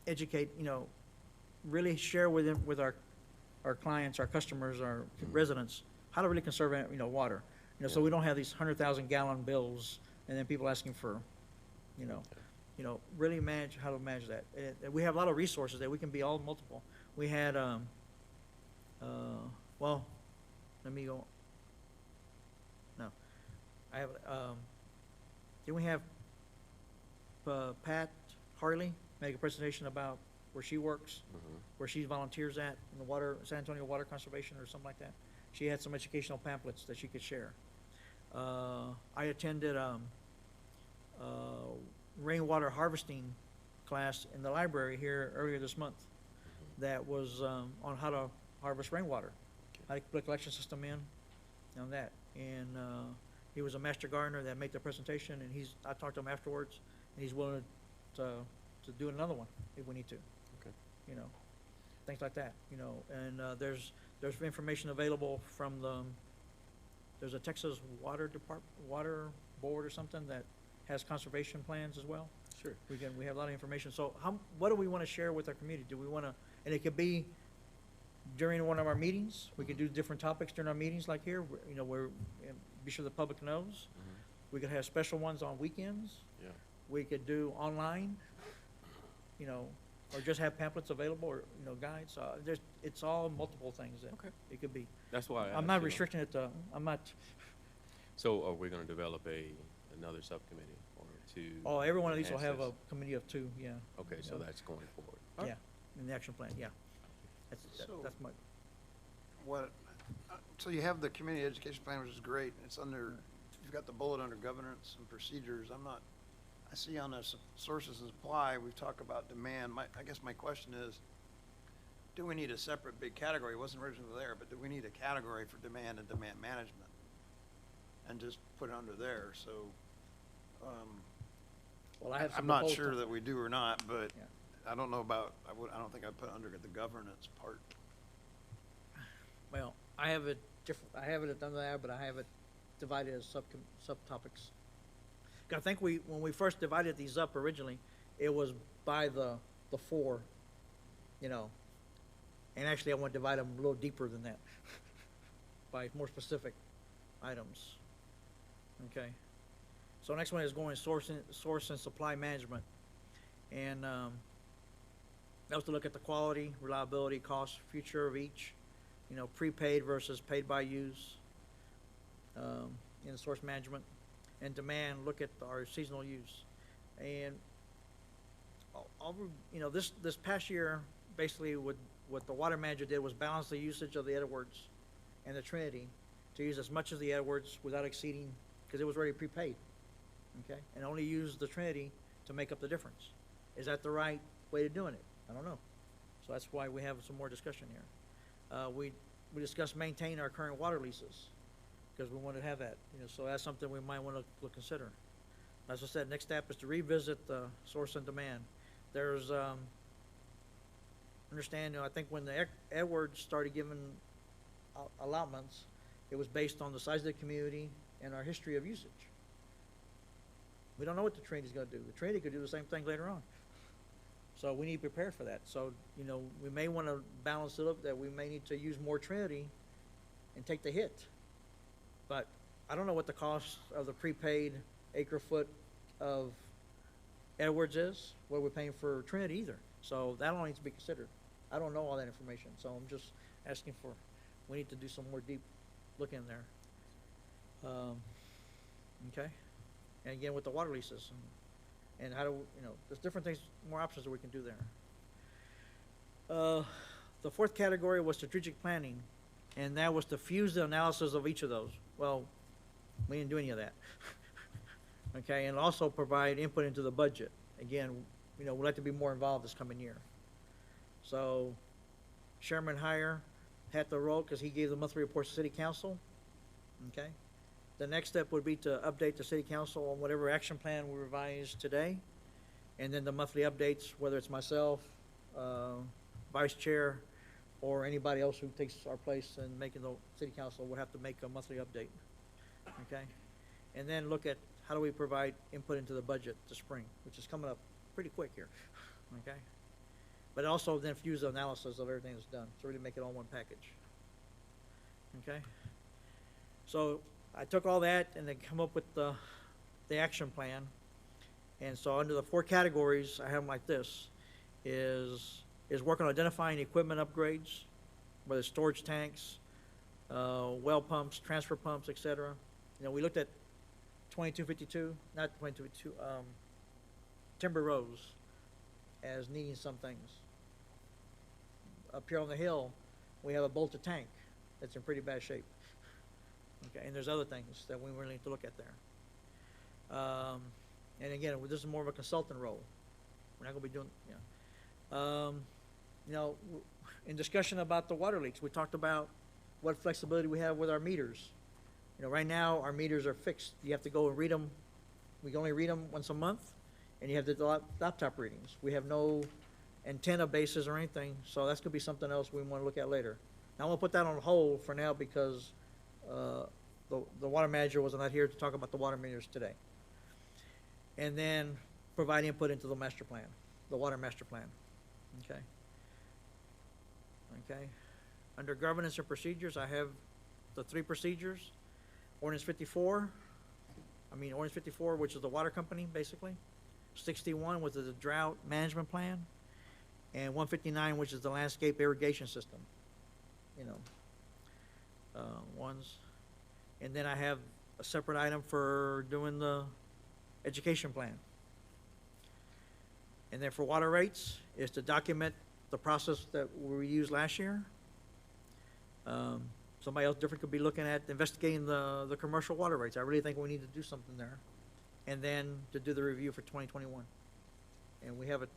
educate, you know, really share with them, with our clients, our customers, our residents, how to really conserve, you know, water. You know, so we don't have these 100,000 gallon bills and then people asking for, you know, really manage, how to manage that. We have a lot of resources that we can be all multiple. We had, well, let me go. No, I have, didn't we have Pat Harley make a presentation about where she works, Mhm. where she volunteers at, in the water, San Antonio Water Conservation or something like that. She had some educational pamphlets that she could share. I attended, rainwater harvesting class in the library here earlier this month that was, on how to harvest rainwater, how to put a collection system in, on that. And, he was a master gardener that made the presentation, and I talked to him afterwards, and he's willing to do another one if we need to. Okay. You know, things like that, you know, and, there's information available from there's a Texas Water Board or something that has conservation plans as well. Sure. We have a lot of information. So what do we want to share with our community? Do we want to, and it could be during one of our meetings. We could do different topics during our meetings like here, you know, where, and be sure the public knows. We could have special ones on weekends. Yeah. We could do online, you know, or just have pamphlets available or, you know, guides. It's all multiple things that Okay. it could be. That's why I I'm asked, not you know. restricting it to, I'm not, So are we gonna develop another subcommittee or two? oh, every one of these will have a enhance committee of two, yeah. this? Okay, so yeah. that's going forward. Yeah, in the action plan, yeah. So- That's my, So you have the community education plan, which is great. It's under, you've got the bullet under governance and procedures. I see on the sources and supply, we've talked about demand. I guess my question is, do we need a separate big category? It wasn't originally there, but do we need a category for demand and demand management? And just put it under there, so, well, I have some I'm not proposed- sure that we do or not, but Yeah. I don't know about, I don't think I'd put under the governance part. Well, I have it different, I have it under there, but I have it divided as subtopics. 'Cause I think when we first divided these up originally, it was by the four, you know. And actually, I want to divide them a little deeper than that, by more specific items. Okay? So next one is going source and supply management. And, that was to look at the quality, reliability, cost, future of each, you know, prepaid versus paid by use, in source management, and demand, look at our seasonal use. And you know, this past year, basically what the water manager did was balance the usage of the Edwards and the Trinity to use as much of the Edwards without exceeding, because it was already prepaid, okay? And only use the Trinity to make up the difference. Is that the right way of doing it? I don't know. So that's why we have some more discussion here. We discussed maintain our current water leases, because we want to have that, you know, so that's something we might want to consider. As I said, next step is to revisit the source and demand. There's, understand, you know, I think when the Edwards started giving allotments, it was based on the size of the community and our history of usage. We don't know what the Trinity's gonna do. The Trinity could do the same thing later on. So we need to prepare for that. So, you know, we may want to balance it up, that we may need to use more Trinity and take the hit. But I don't know what the cost of the prepaid acre foot of Edwards is, what we're paying for Trinity either. So that all needs to be considered. I don't know all that information, so I'm just asking for, we need to do some more deep look in there. Okay? And again, with the water leases, and how do, you know, there's different things, more options that we can do there. The fourth category was strategic planning, and that was to fuse the analysis of each of those. Well, we didn't do any of that. Okay, and also provide input into the budget. Again, you know, we'd like to be more involved this coming year. So, Chairman Heyer had the role because he gave the monthly reports to City Council. Okay? The next step would be to update the City Council on whatever action plan we revised today. And then the monthly updates, whether it's myself, Vice Chair, or anybody else who takes our place in making the City Council will have to make a monthly update. Okay? And then look at how do we provide input into the budget this spring, which is coming up pretty quick here. Okay? But also then fuse the analysis of everything that's done, so really make it all one package. Okay? So I took all that and then come up with the action plan. And so under the four categories, I have them like this, is work on identifying equipment upgrades, whether it's storage tanks, well pumps, transfer pumps, et cetera. You know, we looked at 2252, not 2252, Timber Rose as needing some things. up here on the hill, we have a bolted tank that's in pretty bad shape. Okay, and there's other things that we really need to look at there. And again, this is more of a consultant role. We're not gonna be doing, you know, in discussion about the water leaks, we talked about what flexibility we have with our meters. You know, right now, our meters are fixed. You have to go and read them. We can only read them once a month, and you have the laptop readings. We have no antenna bases or anything, so that's gonna be something else we wanna look at later. Now, I'm gonna put that on hold for now because, the water manager was not here to talk about the water meters today. And then provide input into the master plan, the water master plan, okay? Okay, under governance and procedures, I have the 3 procedures. Ordinance 54, which is the water company, basically. 61, which is the drought management plan. And 159, which is the landscape irrigation system, you know, ones. And then I have a separate item for doing the education plan. And then for water rates, is to document the process that we used last year. Somebody else different could be looking at investigating the commercial water rates. I really think we need to do something there. And then to do the review for 2021. And we have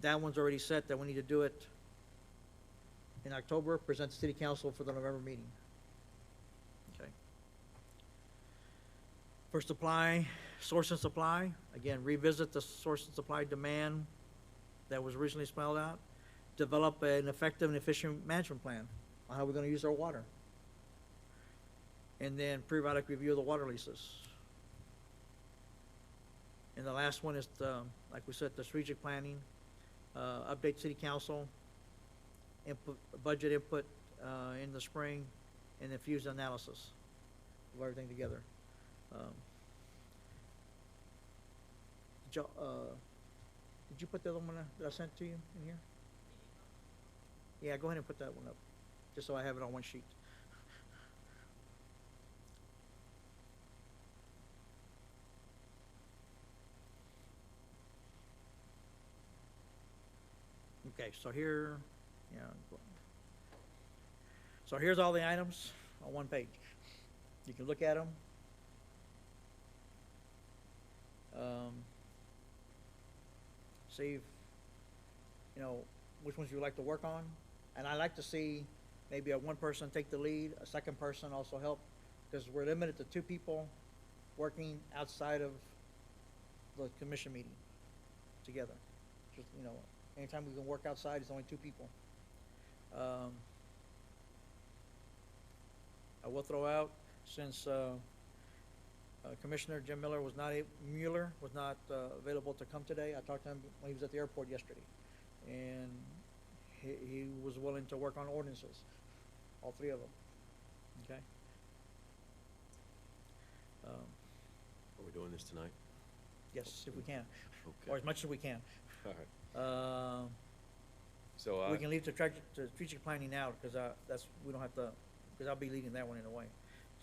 that one's already set, that we need to do it in October, present to City Council for the November meeting. Okay. For supply, source and supply, again, revisit the source and supply demand that was originally spelled out. Develop an effective and efficient management plan on how we're gonna use our water. And then periodic review of the water leases. And the last one is the, like we said, the strategic planning, update city council, input, budget input, in the spring, and then fuse analysis of everything together. Did you put the other one that I sent to you in here? Yeah, go ahead and put that one up, just so I have it on one sheet. Okay, so here, so here's all the items on one page. You can look at them. See if, which ones you would like to work on. And I like to see maybe one person take the lead, a second person also help, because we're limited to 2 people working outside of the commission meeting together. Just, anytime we can work outside, it's only 2 people. I will throw out, since Commissioner Jim Mueller was not available to come today. I talked to him when he was at the airport yesterday, and he was willing to work on ordinances, all 3 of them. Okay. Are we doing this tonight? Yes, if we can, Okay. or as much as we can. All right. So We can leave the strategic planning out, because we don't have to, because I'll be leading that one in a way.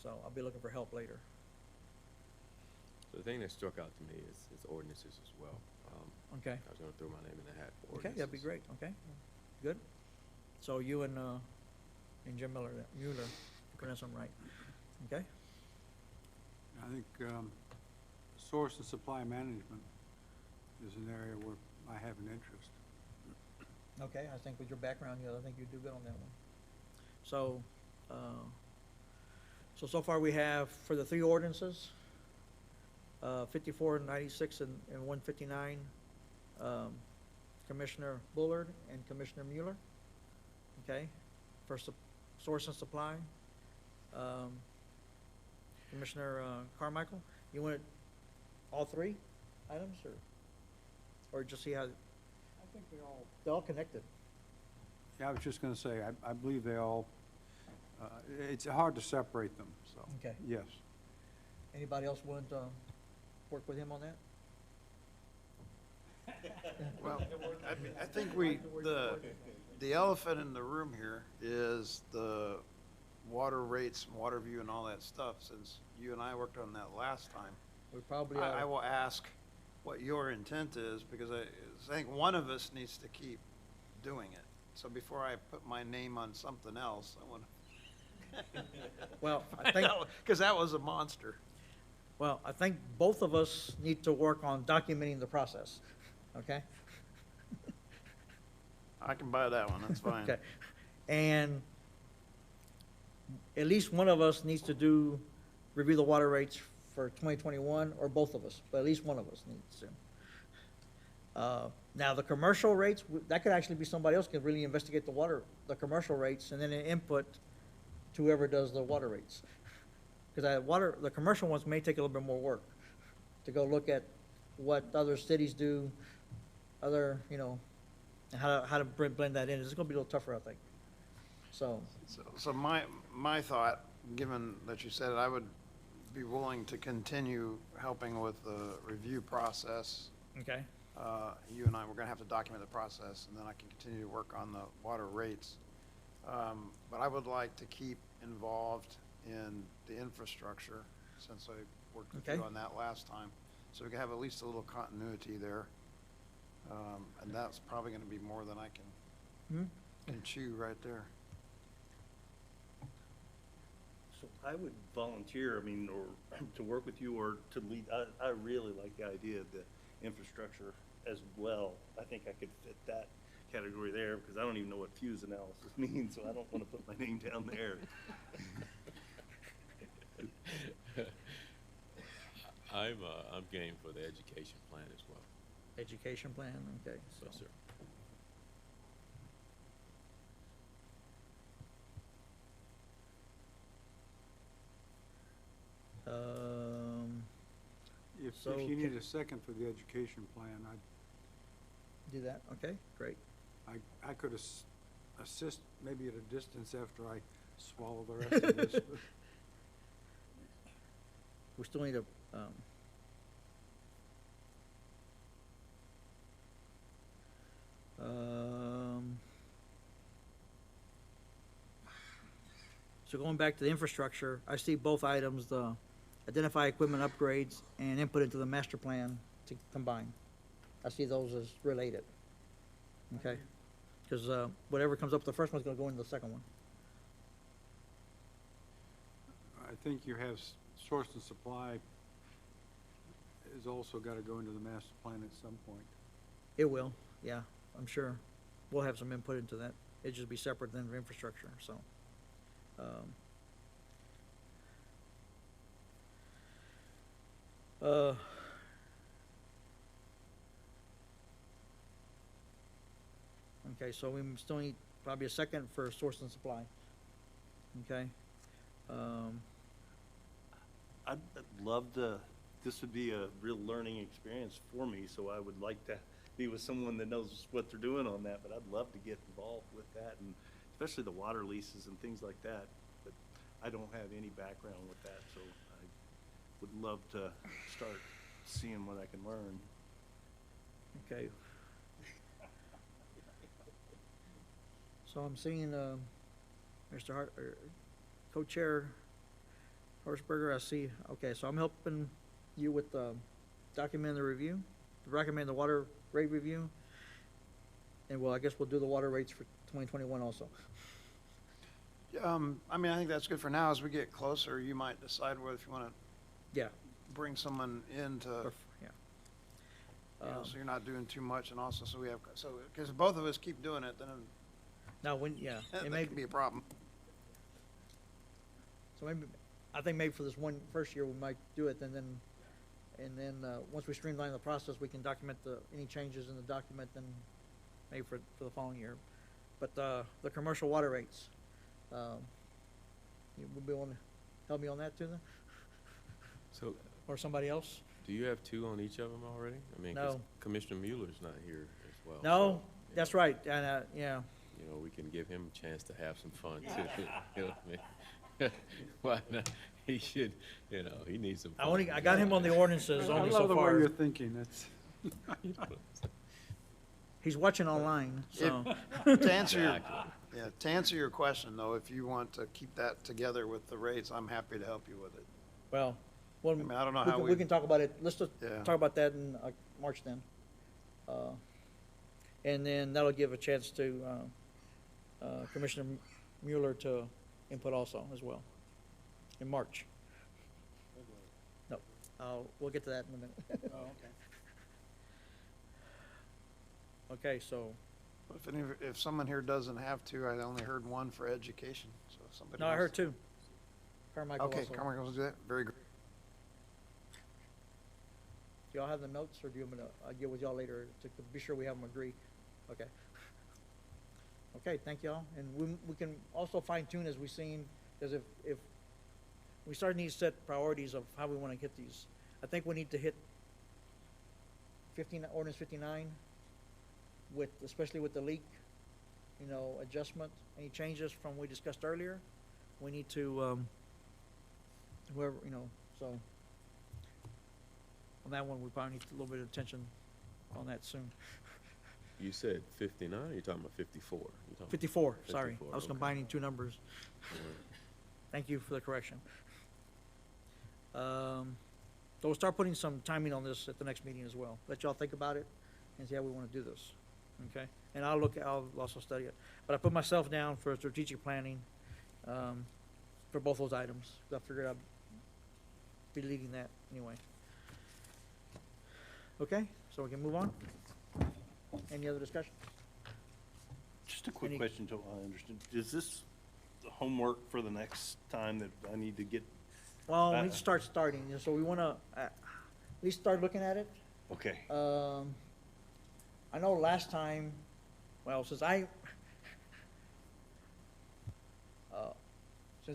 So I'll be looking for help later. So the thing that struck out to me is ordinances as well. Okay. I was gonna throw my name in the hat for Okay, ordinances. that'd be great, okay, good. So you and Jim Mueller, pronounce them right, okay? I think source and supply management is an area where I have an interest. Okay, I think with your background, I think you'd do good on that one. So, so far we have, for the 3 ordinances, 54, 96, and 159, Commissioner Bullard and Commissioner Mueller. Okay, for source and supply, Commissioner Carmichael, you want all 3 items, or just see how? I think They're all connected. Yeah, I was just gonna say, I believe they all, it's hard to separate them, so. Okay. Yes. Anybody else willing to work with him on that? Well, I think the elephant in the room here is the water rates, and water view and all that stuff. Since you and I worked on that last time, We probably I ought will ask what your intent is, because I think one of us needs to keep doing it. So before I put my name on something else, I want Well, I think, to, because that was a monster. well, I think both of us need to work on documenting the process, okay? I can buy that one, that's fine. Okay. And at least one of us needs to review the water rates for 2021, or both of us, but at least one of us needs to. Now, the commercial rates, that could actually be somebody else can really investigate the commercial rates, and then input to whoever does the water rates. Because the commercial ones may take a little bit more work to go look at what other cities do, other, and how to blend that in. It's gonna be a little tougher, I think. So, So my thought, given that you said it, I would be willing to continue helping with the review process. okay, You and I, we're gonna have to document the process, and then I can continue to work on the water rates. But I would like to keep involved in the infrastructure, since I worked with you Okay. on that last time. So we can have at least a little continuity there. And that's probably gonna be more than I can chew right there. So I would volunteer, I mean, or to work with you or to lead. I really like the idea of the infrastructure as well. I think I could fit that category there because I don't even know what fuse analysis means, so I don't want to put my name down there. I'm game for the education plan as well. education plan, okay, so. Yes, sir. If So you ca- need a second for the education plan, Do that, okay, great. I could assist maybe at a distance after I swallow the rest of this. We still need a, so going back to the infrastructure, I see both items, the identify equipment upgrades and input into the master plan to combine. I see those as related, okay? Because, whatever comes up, the first one's gonna go into the second one. I think you have source and supply is also got to go into the master plan at some point. It will, yeah, I'm sure. We'll have some input into that. It'd just be separate than infrastructure, so. Uh, Okay, so we still need probably a second for source and supply. Okay? I'd love to, this would be a real learning experience for me, so I would like to be with someone that knows what they're doing on that, but I'd love to get involved with that, and especially the water leases and things like that. But I don't have any background with that, so I would love to start seeing what I can learn. Okay. So I'm seeing, Mr. Hart, Co-Chair Horstberger, I see, okay, so I'm helping you with, documenting the review, recommend the water rate review. And well, I guess we'll do the water rates for 2021 also. I mean, I think that's good for now. As we get closer, you might decide whether if you want to Yeah. bring someone in to, Yeah. so you're not doing too much, and also, so we have, so, because both of us keep doing it, then Now, when, yeah, it that may, can be a problem. so maybe, I think maybe for this first year, we might do it, and then, once we streamline the process, we can document any changes in the document, then maybe for the following year. But, the commercial water rates, you would be willing to help me on that too, then? So, Or somebody else? do you have two on each of them already? I mean, 'cause No. Commissioner Mueller's not here as well. No, so, that's right, and, yeah, You know, we can give him a chance to have some fun too. You know what I mean? Why not? He should, he needs some fun. I got him on the ordinances I only so love the way far. you're thinking, that's. He's watching online, so, To answer your, Exactly. yeah, to answer your question, though, if you want to keep that together with the rates, I'm happy to help you with it. well, I mean, I don't know we how can, we. we can talk about it, let's just Yeah. talk about that in, March then. And then that'll give a chance to, Commissioner Mueller to input also as well, in March. No, we'll get to that in a minute. Oh, okay. Okay, so, If someone here doesn't have to, I only heard one for education, so if somebody. no, I wants heard to- two. Carmichael Okay, also. Carmichael wants to do that, very good. Do y'all have the notes, or do you want me to, I'll get with y'all later to be sure we have them agree? Okay. Okay, thank y'all, and we can also fine tune as we seen, because if we start need to set priorities of how we wanna get these. I think we need to hit ordinance 59 with, especially with the leak, adjustment, any changes from what we discussed earlier. We need to, whoever, so on that one, we probably need a little bit of attention on that soon. You said 59, or you talking about 54? 54, sorry. 54, I was okay. combining two numbers. Thank you for the correction. So we'll start putting some timing on this at the next meeting as well. Let y'all think about it and see how we want to do this, okay? And I'll also study it. But I put myself down for strategic planning for both those items. I figured I'd be leading that anyway. Okay, so we can move on? Any other discussion? Just a quick Any- question to I understood. Is this the homework for the next time that I need to get? Well, we need to start starting, so we want to at least start looking at it. Okay. I know last time, well, since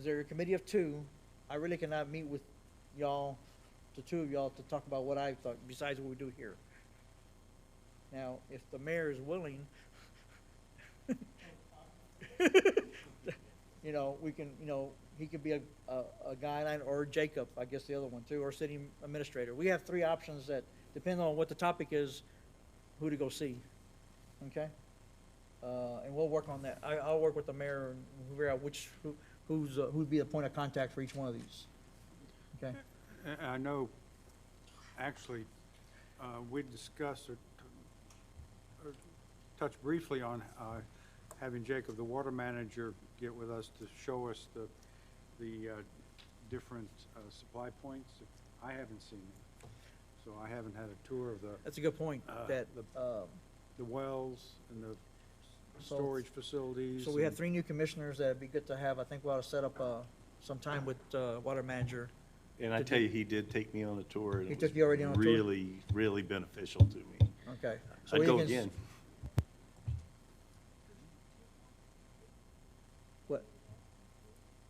they're a committee of two, I really cannot meet with y'all, the two of y'all, to talk about what I thought, besides what we do here. Now, if the mayor is willing, we can, he could be a guideline, or Jacob, I guess the other one too, or city administrator. We have three options that, depending on what the topic is, who to go see, okay? And we'll work on that. I'll work with the mayor and figure out who'd be the point of contact for each one of these, okay? And I know, actually, we discussed or touched briefly on having Jacob, the water manager, get with us to show us the different supply points. I haven't seen it, so I haven't had a tour of That's a good point, that, the wells and the So- storage facilities. so we have and- 3 new commissioners that it'd be good to have. I think we ought to set up some time with water manager. And I tell you, he did take me on a tour. And He it took was you already on a tour? Really, really beneficial to me. Okay. So I'd we go can- again. What?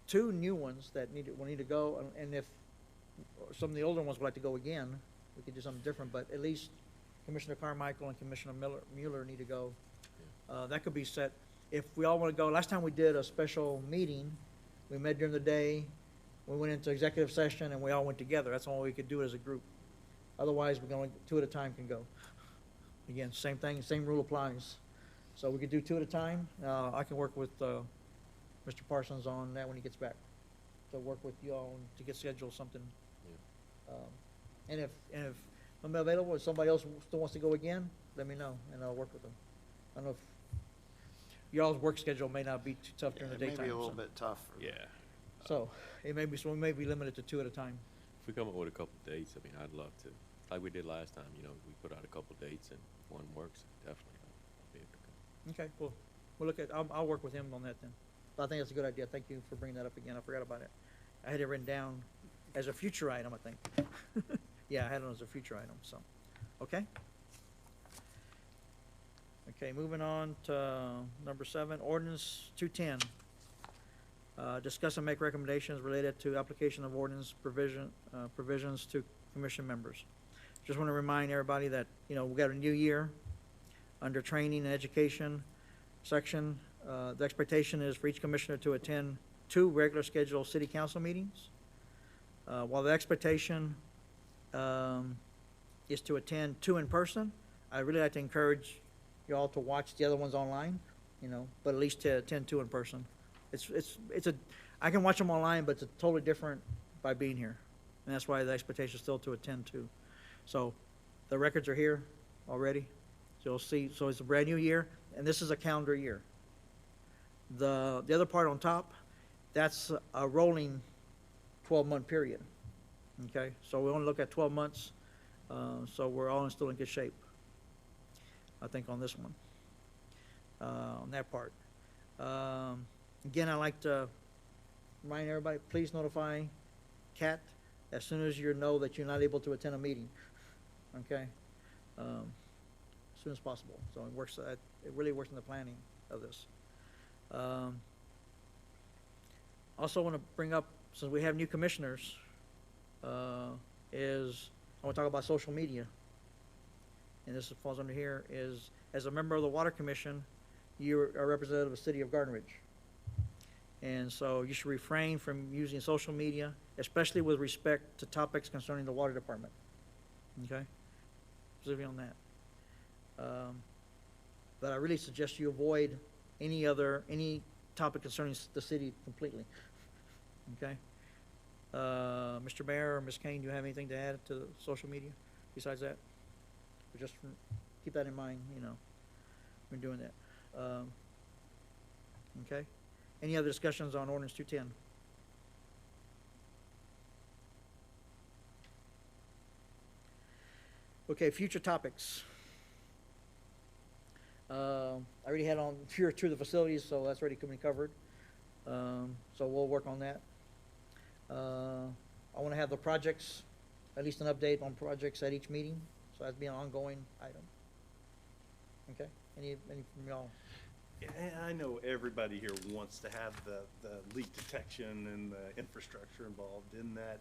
2 new ones that will need to go, and if some of the older ones would like to go again, we could do something different, but at least Commissioner Carmichael and Commissioner Mueller need to go. That could be set, if we all want to go. Last time we did a special meeting, we met during the day, we went into executive session, and we all went together. That's all we could do as a group. Otherwise, we can only, 2 at a time can go. Again, same thing, same rule applies. So we could do 2 at a time. I can work with Mr. Parsons on that when he gets back, to work with you all to get scheduled something. And if I'm available, if somebody else still wants to go again, let me know, and I'll work with them. I don't know if y'all's work schedule may not be too tough during the It may daytime. be a little so- bit tough. Yeah. So, so we may be limited to 2 at a time. If we come up with a couple dates, I mean, I'd love to, like we did last time, we put out a couple dates, and if one works, definitely I'll be able to come. Okay, well, we'll look at, I'll work with him on that then. But I think that's a good idea. Thank you for bringing that up again. I forgot about it. I had it written down as a future item, I think. Yeah, I had it as a future item, so, okay? Okay, moving on to number 7, ordinance 210. Discuss and make recommendations related to application of ordinance provisions to commission members. Just want to remind everybody that, we got a new year under training and education section. The expectation is for each commissioner to attend 2 regular scheduled city council meetings. While the expectation is to attend 2 in person, I'd really like to encourage you all to watch the other ones online, but at least to attend 2 in person. I can watch them online, but it's a totally different by being here. And that's why the expectation is still to attend 2. So the records are here already. So you'll see, so it's a brand new year, and this is a calendar year. The other part on top, that's a rolling 12-month period, okay? So we only look at 12 months, so we're all still in good shape, I think, on this one, on that part. Again, I'd like to remind everybody, please notify Kat as soon as you know that you're not able to attend a meeting, okay? As soon as possible. So it works, it really works in the planning of this. Also want to bring up, since we have new commissioners, is, I want to talk about social media. And this falls under here, is, as a member of the Water Commission, you're a representative of the city of Garden Ridge. And so you should refrain from using social media, especially with respect to topics concerning the water department. Okay? Specifically on that. But I really suggest you avoid any topic concerning the city completely. Okay? Mr. Mayor or Ms. Kane, do you have anything to add to social media besides that? Or just keep that in mind, when doing that. Okay? Any other discussions on ordinance 210? Okay, future topics. I already had on here to the facilities, so that's already been covered. So we'll work on that. I want to have the projects, at least an update on projects at each meeting, so that'd be an ongoing item. Okay, any from y'all? Yeah, I know everybody here wants to have the leak detection and the infrastructure involved in that.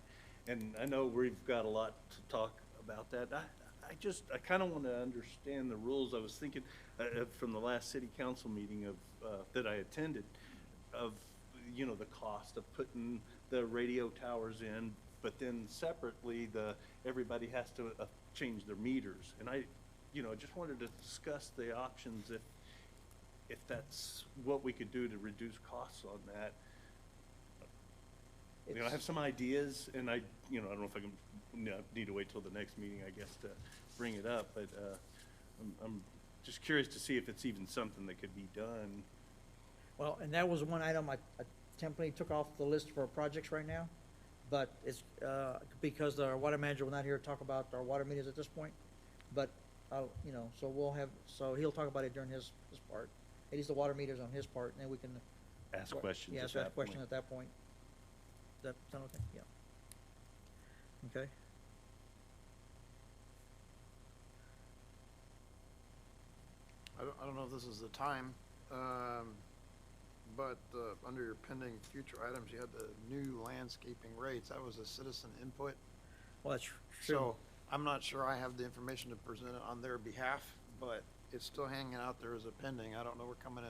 And I know we've got a lot to talk about that. I kind of want to understand the rules. I was thinking from the last city council meeting that I attended of, the cost of putting the radio towers in, but then separately everybody has to change their meters. And I just wanted to discuss the options if that's what we could do to reduce costs on that. I have some ideas, and I don't know if I can, need to wait till the next meeting, I guess, to bring it up, but I'm just curious to see if it's even something that could be done. Well, and that was one item I temporarily took off the list for projects right now, but it's, because our water manager was not here to talk about our water meters at this point, but, so he'll talk about it during his part. At least the water meters on his part, and then we can. Ask questions Yeah, at that ask questions point. at that point. That sound okay? Yeah. Okay. I don't know if this is the time, but under your pending future items, you had the new landscaping rates. That was a citizen input. Well, that's true. So I'm not sure I have the information to present it on their behalf, but it's still hanging out there as a pending. I don't know, we're coming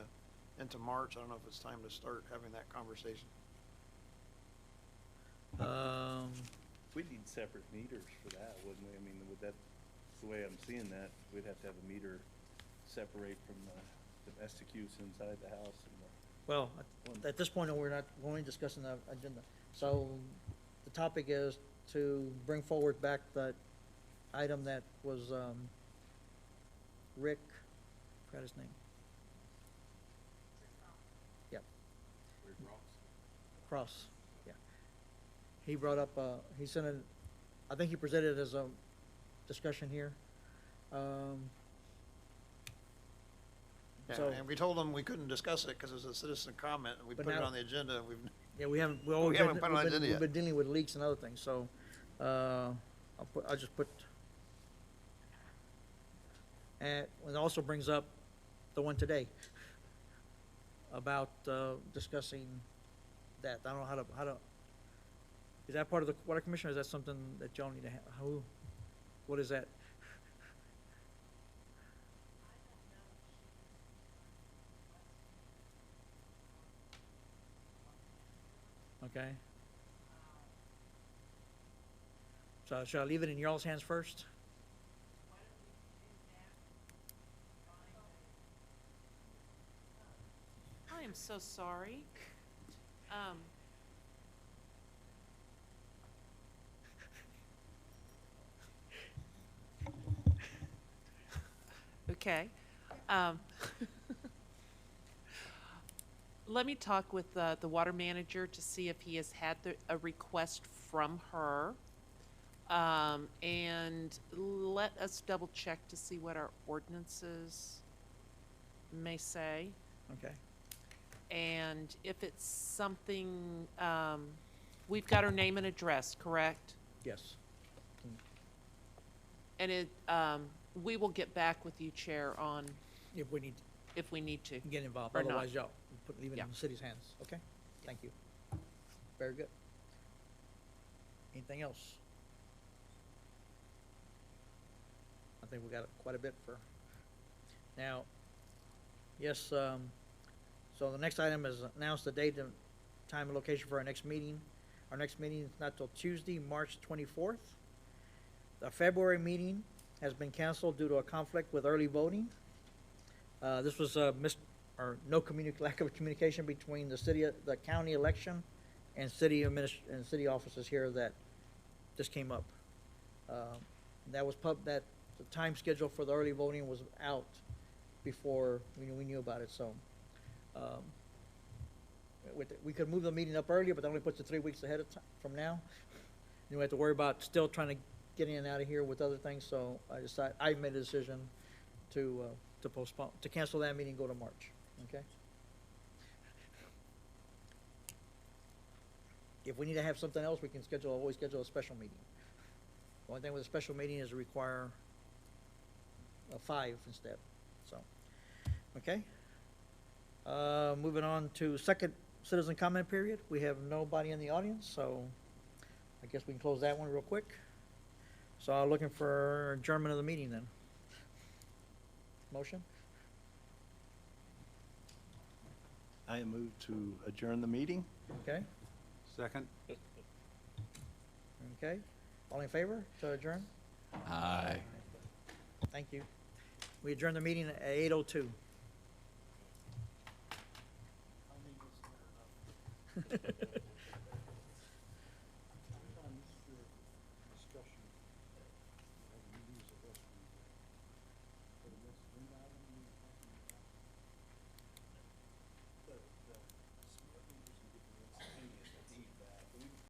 into March. I don't know if it's time to start having that conversation. We'd need separate meters for that, wouldn't we? I mean, that's the way I'm seeing that. We'd have to have a meter separate from the domestic use inside the house. Well, at this point, we're only discussing the agenda. So the topic is to bring forward back that item that was, Rick, I forgot his name. Yeah. Cross, yeah. He brought up, he sent it, I think he presented it as a discussion here. Yeah, So- and we told them we couldn't discuss it because it was a citizen comment, and we But put it now- on the agenda, and we've, Yeah, we haven't put it on the agenda we've yet. been dealing with leaks and other things, so, I'll just put. And it also brings up the one today about, discussing that. I don't know how to, is that part of the water commission, or is that something that y'all need to what is that? Okay. So shall I leave it in y'all's hands first? I am so sorry. Okay. let me talk with the water manager to see if he has had a request from her. And let us double check to see what our ordinances may say. Okay. And if it's something, we've got her name and address, correct? Yes. And we will get back with you, Chair, on If we need if we need to. to get involved, Or not. otherwise, y'all, leave it Yeah. in the city's hands, okay? Thank you. Very good. Anything else? I think we got quite a bit for, now, yes, so the next item is announce the date and time and location for our next meeting. Our next meeting is not till Tuesday, March 24th. The February meeting has been canceled due to a conflict with early voting. This was lack of communication between the county election and city offices here that this came up. That was the time schedule for the early voting was out before we knew about it, so. We could move the meeting up earlier, but that only puts it 3 weeks ahead of time from now. And we have to worry about still trying to get in and out of here with other things, so I made a decision to postpone, to cancel that meeting, go to March, okay? If we need to have something else, we can always schedule a special meeting. The only thing with a special meeting is require 5 instead, so, okay? Moving on to second citizen comment period. We have nobody in the audience, so I guess we can close that one real quick. So I'm looking for adjournment of the meeting then. Motion? I move to adjourn the meeting. Okay, Second? okay. All in favor to adjourn? Aye. Thank you. We adjourn the meeting at 8:02.